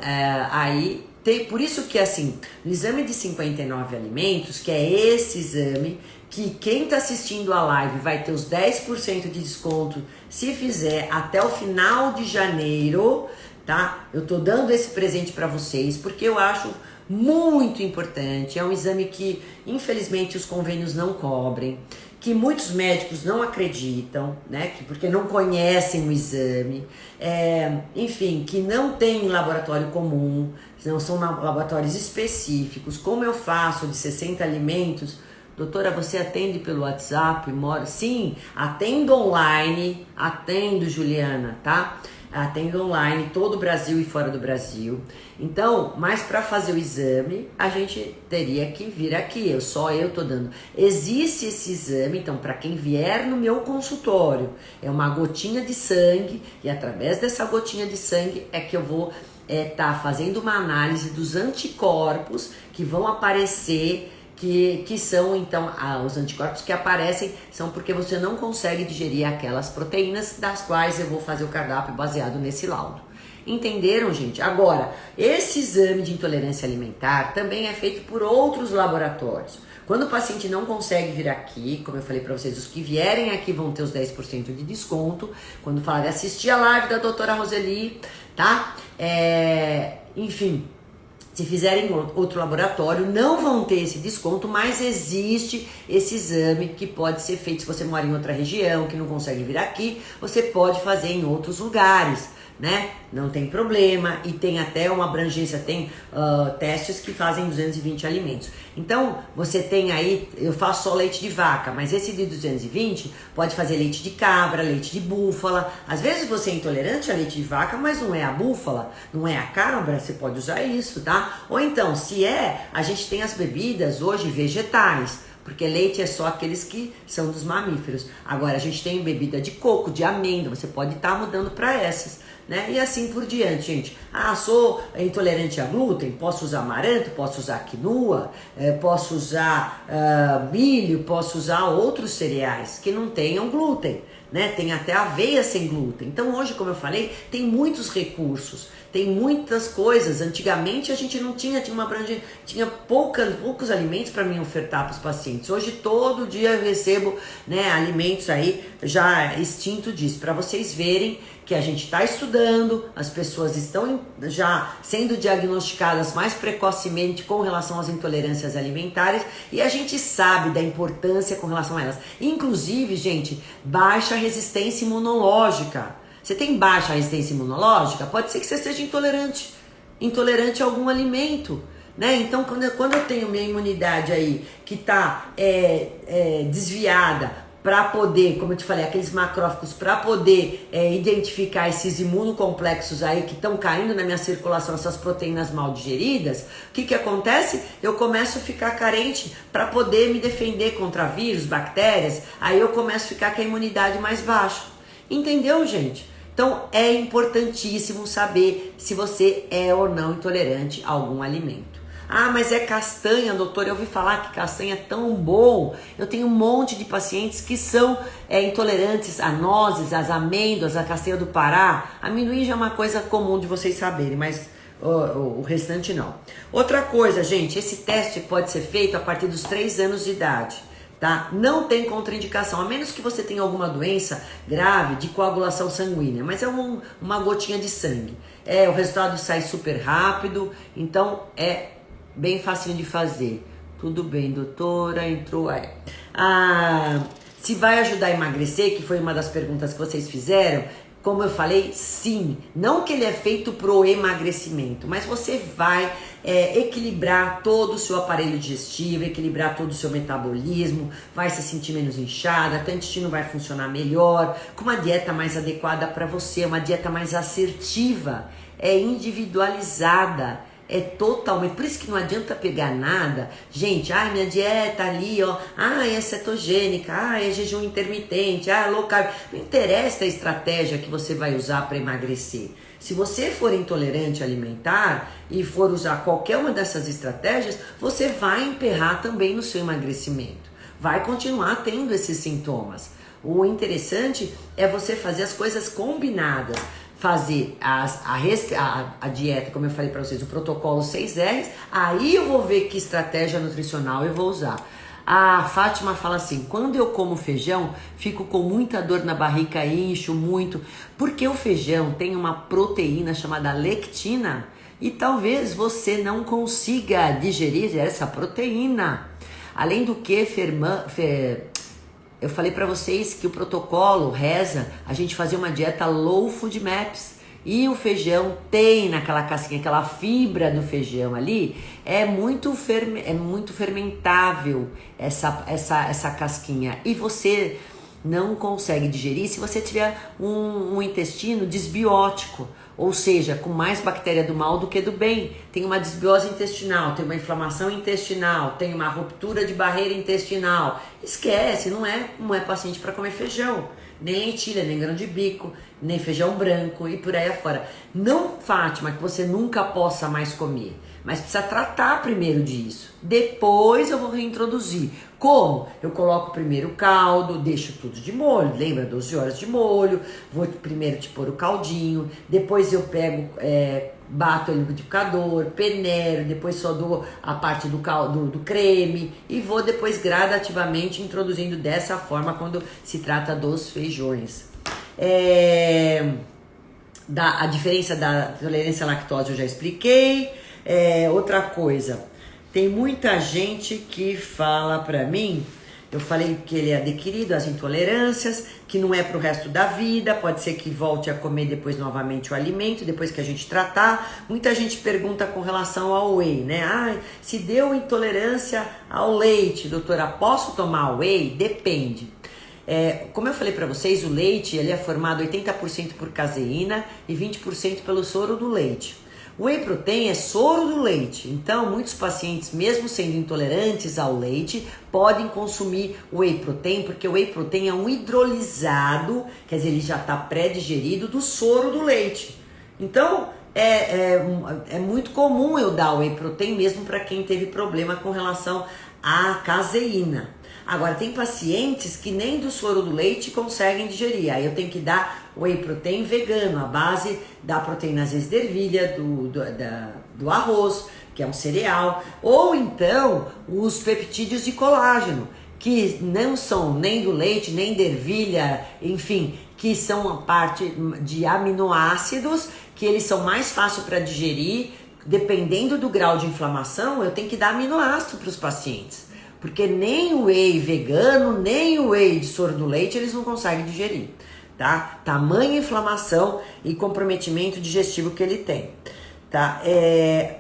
[SPEAKER 1] aí Por isso que assim, no exame de 59 alimentos, que é esse exame, que quem está assistindo a live vai ter os 10% de desconto se fizer até o final de janeiro, tá? Eu tô dando esse presente para vocês porque eu acho muito importante. É um exame que infelizmente os convênios não cobrem, que muitos médicos não acreditam, né? Porque não conhecem o exame, enfim, que não tem laboratório comum, não são laboratórios específicos. Como eu faço de 60 alimentos, doutora, você atende pelo WhatsApp? Sim, atendo online, atendo, Juliana, tá? Atendo online, todo o Brasil e fora do Brasil. Então, mas para fazer o exame, a gente teria que vir aqui. Eu tô dando. Existe esse exame, então, para quem vier no meu consultório, é uma gotinha de sangue, e através dessa gotinha de sangue é que eu vou tá fazendo uma análise dos anticorpos que vão aparecer. Que são, então, os anticorpos que aparecem são porque você não consegue digerir aquelas proteínas das quais eu vou fazer o cardápio baseado nesse laudo. Entenderam, gente? Agora, esse exame de intolerância alimentar também é feito por outros laboratórios. Quando o paciente não consegue vir aqui, como eu falei para vocês, os que vierem aqui vão ter os 10% de desconto. Quando falar de assistir a live da doutora Roseli, tá? Enfim... Se fizerem outro laboratório, não vão ter esse desconto, mas existe esse exame que pode ser feito se você mora em outra região, que não consegue vir aqui, você pode fazer em outros lugares, né? Não tem problema, e tem até uma abrangência, tem testes que fazem 220 alimentos. Então, você tem aí, eu faço só leite de vaca, mas esse de 220 pode fazer leite de cabra, leite de búfala. Às vezes você é intolerante a leite de vaca, mas não é a búfala, não é a cabra, você pode usar isso, tá? Ou então, se a gente tem as bebidas hoje vegetais, porque leite é só aqueles que são dos mamíferos. Agora, a gente tem bebida de coco, de amêndoa, você pode estar mudando para essas. Né? E assim por diante, gente. Sou intolerante a glúten, posso usar amaranto, posso usar quinoa, posso usar milho, posso usar outros cereais que não tenham glúten, né? Tem até aveia sem glúten. Então hoje, como eu falei, tem muitos recursos, tem muitas coisas. Antigamente a gente não tinha uma abrangência, tinha poucos alimentos para mim ofertar para os pacientes. Hoje todo dia eu recebo, né, alimentos aí já extinto disso, para vocês verem que a gente está estudando, as pessoas estão já sendo diagnosticadas mais precocemente com relação às intolerâncias alimentares, e a gente sabe da importância com relação a elas. Inclusive, gente, baixa resistência imunológica. Você tem baixa resistência imunológica? Pode ser que você seja intolerante a algum alimento, né? Então, quando eu tenho minha imunidade aí que está desviada, para poder, como eu te falei, aqueles macrófagos, para poder identificar esses imunocomplexos aí que estão caindo na minha circulação, essas proteínas mal digeridas, o que acontece? Eu começo a ficar carente para poder me defender contra vírus, bactérias, aí eu começo a ficar com a imunidade mais baixa. Entendeu, gente? Então é importantíssimo saber se você é ou não intolerante a algum alimento. Mas é castanha, doutor, eu ouvi falar que castanha é tão bom. Eu tenho um monte de pacientes que são intolerantes a nozes, às amêndoas, a castanha do Pará. Amendoim já é uma coisa comum de vocês saberem, mas o restante não. Outra coisa, gente, esse teste pode ser feito a partir dos 3 anos de idade. Tá? Não tem contraindicação, a menos que você tenha alguma doença grave de coagulação sanguínea, mas é uma gotinha de sangue. O resultado sai super rápido, então é bem facinho de fazer. Tudo bem, doutora, entrou aí. Se vai ajudar a emagrecer, que foi uma das perguntas que vocês fizeram, como eu falei, sim. Não que ele é feito pro emagrecimento, mas você vai equilibrar todo o seu aparelho digestivo, equilibrar todo o seu metabolismo, vai se sentir menos inchada, teu intestino vai funcionar melhor, com uma dieta mais adequada para você, uma dieta mais assertiva, individualizada. Totalmente, por isso que não adianta pegar nada, gente, minha dieta ali, ó, é cetogênica, é jejum intermitente, é low carb, não interessa a estratégia que você vai usar para emagrecer. Se você for intolerante alimentar e for usar qualquer uma dessas estratégias, você vai emperrar também no seu emagrecimento, vai continuar tendo esses sintomas. O interessante é você fazer as coisas combinadas. fazer a dieta, como eu falei para vocês, o protocolo 6Rs, aí eu vou ver que estratégia nutricional eu vou usar. A Fátima fala assim, quando eu como feijão, fico com muita dor na barriga, incho muito, porque o feijão tem uma proteína chamada lectina e talvez você não consiga digerir essa proteína. Além do que, eu falei para vocês que o protocolo reza a gente fazer uma dieta low food maps. E o feijão tem naquela casquinha, aquela fibra do feijão ali, é muito fermentável essa casquinha. E você não consegue digerir se você tiver um intestino desbiótico, ou seja, com mais bactéria do mal do que do bem. Tem uma desbiose intestinal, tem uma inflamação intestinal, tem uma ruptura de barreira intestinal. Esquece, não é paciente para comer feijão, nem lentilha, nem grão de bico, nem feijão branco e por aí afora. Não, Fátima, que você nunca possa mais comer, mas precisa tratar primeiro disso. Depois eu vou reintroduzir. Como? Eu coloco primeiro o caldo, deixo tudo de molho, lembra? 12 horas de molho, vou primeiro te pôr o caldinho, depois eu pego, bato o liquidificador, peneiro, depois só dou a parte do creme e vou depois gradativamente introduzindo dessa forma quando se trata dos feijões. A diferença da tolerância à lactose eu já expliquei. Outra coisa, tem muita gente que fala pra mim, eu falei que ele é adquirido, as intolerâncias, que não é pro resto da vida, pode ser que volte a comer depois novamente o alimento, depois que a gente tratar. Muita gente pergunta com relação ao whey, né? Se deu intolerância ao leite, doutora, posso tomar whey? Depende. Como eu falei para vocês, o leite ele é formado 80% por caseína e 20% pelo soro do leite. O whey protein é soro do leite, então muitos pacientes, mesmo sendo intolerantes ao leite, podem consumir whey protein, porque o whey protein é um hidrolisado, quer dizer, ele já está pré-digerido do soro do leite. Então, é muito comum eu dar whey protein mesmo para quem teve problema com relação à caseína. Agora, tem pacientes que nem do soro do leite conseguem digerir. Aí eu tenho que dar whey protein vegano, a base da proteína às vezes de ervilha, do arroz, que é um cereal. Ou então, os peptídeos de colágeno, que não são nem do leite, nem de ervilha, enfim, que são a parte de aminoácidos, que eles são mais fáceis para digerir. Dependendo do grau de inflamação, eu tenho que dar aminoácido para os pacientes. Porque nem o whey vegano, nem o whey de soro do leite, eles não conseguem digerir, tá? Tamanha inflamação e comprometimento digestivo que ele tem, tá?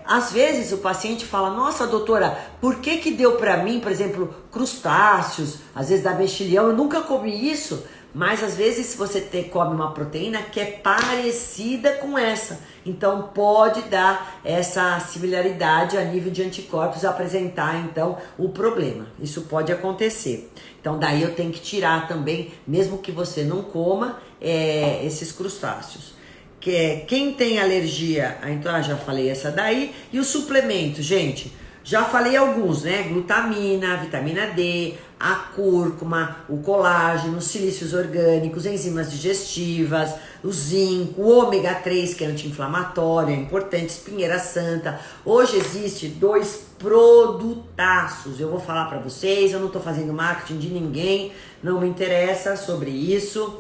[SPEAKER 1] Às vezes o paciente fala, nossa doutora, por que deu pra mim, por exemplo, crustáceos, às vezes dá mexilhão, eu nunca comi isso, mas às vezes se você come uma proteína que é parecida com essa, então pode dar essa similaridade a nível de anticorpos, apresentar então o problema. Isso pode acontecer. Então daí eu tenho que tirar também, mesmo que você não coma, esses crustáceos. Quem tem alergia, então já falei essa daí, e o suplemento, gente, já falei alguns, né? Glutamina, vitamina D, a cúrcuma, o colágeno, os silícios orgânicos, enzimas digestivas, o zinco, o ômega 3, que é anti-inflamatório, é importante, espinheira santa. Hoje existe 2 produtaços, eu vou falar para vocês, eu não tô fazendo marketing de ninguém, não me interessa sobre isso.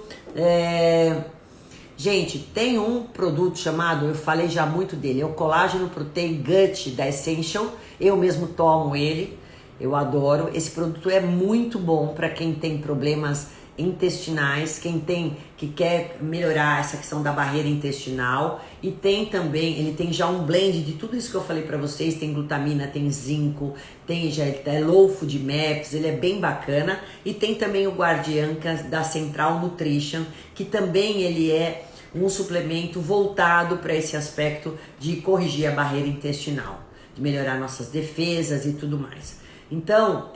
[SPEAKER 1] Gente, tem um produto chamado, eu falei já muito dele, é o Collagen Protein Gut da Essential. Eu mesmo tomo ele, eu adoro. Esse produto é muito bom para quem tem problemas intestinais, que quer melhorar essa questão da barreira intestinal. E tem também, ele tem já um blend de tudo isso que eu falei para vocês, tem glutamina, tem zinco, tem já low food maps, ele é bem bacana. E tem também o Guardiancas da Central Nutrition, que também ele é um suplemento voltado para esse aspecto de corrigir a barreira intestinal, de melhorar nossas defesas e tudo mais. Então,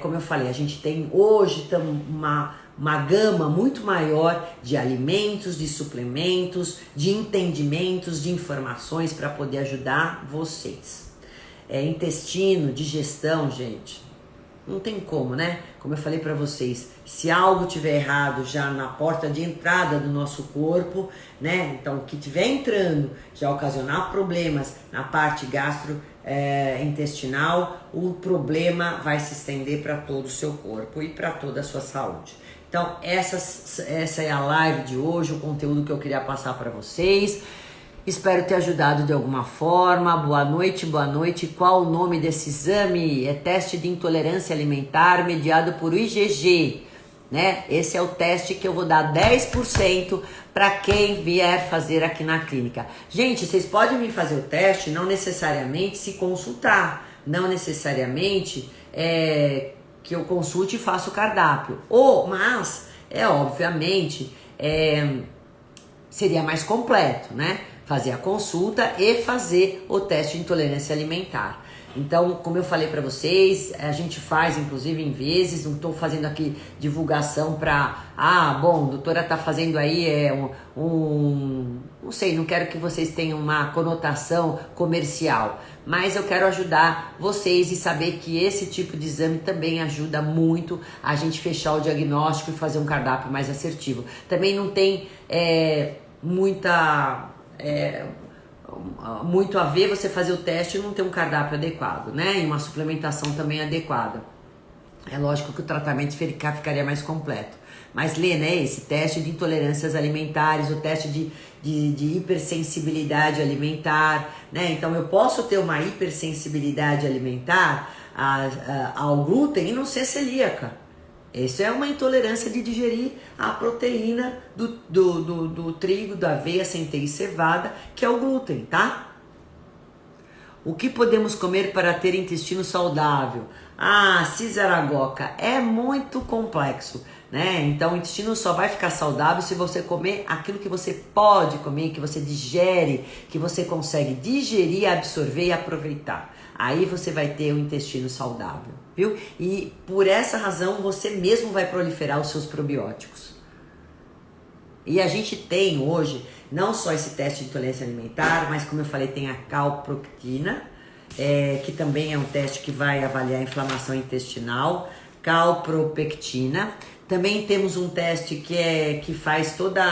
[SPEAKER 1] como eu falei, a gente tem hoje uma gama muito maior de alimentos, de suplementos, de entendimentos, de informações para poder ajudar vocês. Intestino, digestão, gente, Não tem como, né? Como eu falei para vocês, se algo tiver errado já na porta de entrada do nosso corpo, né? Então, o que tiver entrando já ocasionar problemas na parte gastrointestinal, o problema vai se estender para todo o seu corpo e para toda a sua saúde. Então, essa é a live de hoje, o conteúdo que eu queria passar para vocês. Espero ter ajudado de alguma forma. Boa noite, boa noite. Qual o nome desse exame? É teste de intolerância alimentar mediado por IgG, né? Esse é o teste que eu vou dar 10% para quem vier fazer aqui na clínica. Gente, vocês podem vir fazer o teste, não necessariamente se consultar, não necessariamente que eu consulte e faça o cardápio. Mas, obviamente, seria mais completo, né? Fazer a consulta e fazer o teste de intolerância alimentar. Então, como eu falei para vocês, a gente faz inclusive em vezes, não estou fazendo aqui divulgação para, a doutora tá fazendo aí não sei, não quero que vocês tenham uma conotação comercial, mas eu quero ajudar vocês e saber que esse tipo de exame também ajuda muito a gente fechar o diagnóstico e fazer um cardápio mais assertivo. Também não tem muito a ver você fazer o teste e não ter um cardápio adequado, né? E uma suplementação também adequada. É lógico que o tratamento ficaria mais completo. Mas Lê, né? Esse teste de intolerâncias alimentares, o teste de hipersensibilidade alimentar, né? Então eu posso ter uma hipersensibilidade alimentar ao glúten e não ser celíaca. Isso é uma intolerância de digerir a proteína do trigo, da aveia, centeio e cevada, que é o glúten, tá? O que podemos comer para ter intestino saudável? Cisaragoca, é muito complexo, né? Então o intestino só vai ficar saudável se você comer aquilo que você pode comer, que você digere, que você consegue digerir, absorver e aproveitar. Aí você vai ter um intestino saudável, viu? E por essa razão você mesmo vai proliferar os seus probióticos. E a gente tem hoje não só esse teste de intolerância alimentar, mas como eu falei, tem a calprotectina, que também é um teste que vai avaliar a inflamação intestinal, calpropectina. Também temos um teste que faz toda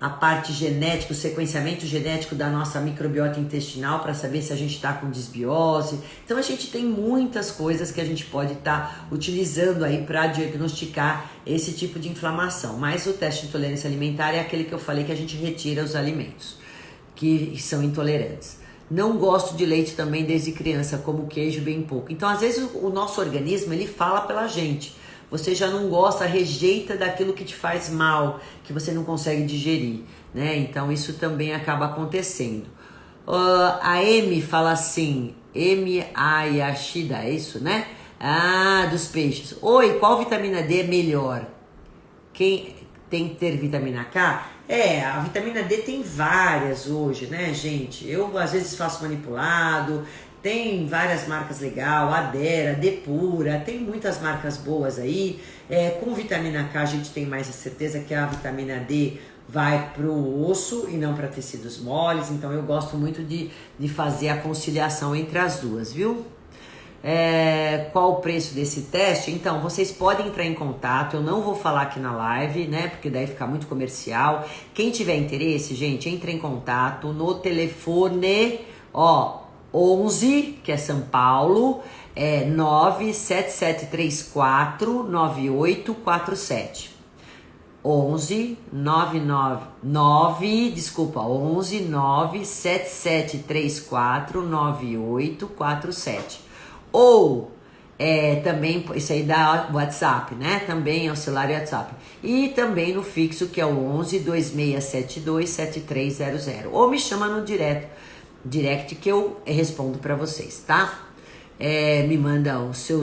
[SPEAKER 1] a parte genética, o sequenciamento genético da nossa microbiota intestinal para saber se a gente está com disbiose. Então a gente tem muitas coisas que a gente pode estar utilizando aí para diagnosticar esse tipo de inflamação. Mas o teste de intolerância alimentar é aquele que eu falei que a gente retira os alimentos que são intolerantes. Não gosto de leite também desde criança, como queijo bem pouco. Então às vezes o nosso organismo ele fala pela gente. Você já não gosta, rejeita daquilo que te faz mal, que você não consegue digerir, né? Então isso também acaba acontecendo. A M fala assim, Yashida, é isso, né? Dos peixes. Oi, qual vitamina D é melhor? Quem tem que ter vitamina K? A vitamina D tem várias hoje, né, gente? Eu às vezes faço manipulado. Tem várias marcas legais, Adera, Depura, tem muitas marcas boas aí. Com vitamina K a gente tem mais a certeza que a vitamina D vai para o osso e não para tecidos moles. Então eu gosto muito de fazer a conciliação entre as duas, viu? Qual o preço desse teste? Então, vocês podem entrar em contato, eu não vou falar aqui na live, né, porque daí fica muito comercial. Quem tiver interesse, gente, entre em contato no telefone, 11, que é São Paulo, 977349847. 11 977349847. Ou também, isso aí dá WhatsApp, né? Também é o celular e WhatsApp. E também no fixo, que é o 11 2672 7300. Ou me chama no direct que eu respondo para vocês, tá? Me manda o seu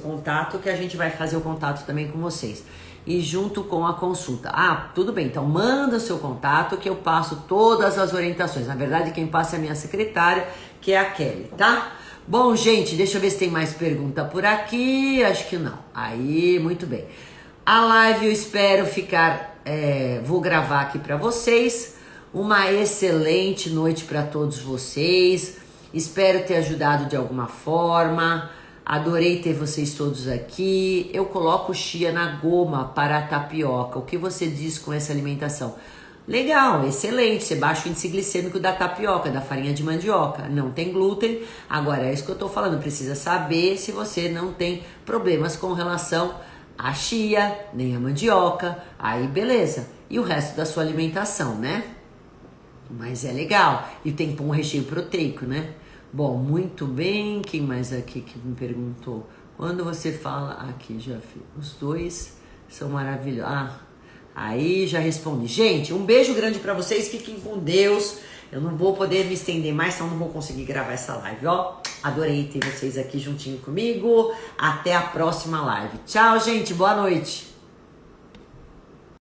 [SPEAKER 1] contato, que a gente vai fazer o contato também com vocês. E junto com a consulta. Tudo bem, então manda o seu contato que eu passo todas as orientações. Na verdade, quem passa é a minha secretária, que é a Kelly, tá? Bom, gente, deixa eu ver se tem mais pergunta por aqui. Acho que não. Aí, muito bem. A live eu espero ficar... vou gravar aqui para vocês. Uma excelente noite para todos vocês. Espero ter ajudado de alguma forma. Adorei ter vocês todos aqui. Eu coloco chia na goma para a tapioca. O que você diz com essa alimentação? Legal, excelente. Você baixa o índice glicêmico da tapioca, da farinha de mandioca. Não tem glúten. Agora, é isso que eu tô falando. Precisa saber se você não tem problemas com relação à chia, nem a mandioca. Aí, beleza. E o resto da sua alimentação, né? Mas é legal. E tem pão recheio proteico, né? Bom, muito bem. Quem mais aqui que me perguntou? Quando você fala... Aqui, já fiz. Os dois são maravilhosos. Ah, aí já respondi. Gente, um beijo grande pra vocês. Fiquem com Deus. Eu não vou poder me estender mais, senão não vou conseguir gravar essa live, ó. Adorei ter vocês aqui juntinho comigo. Até a próxima live. Tchau, gente. Boa noite.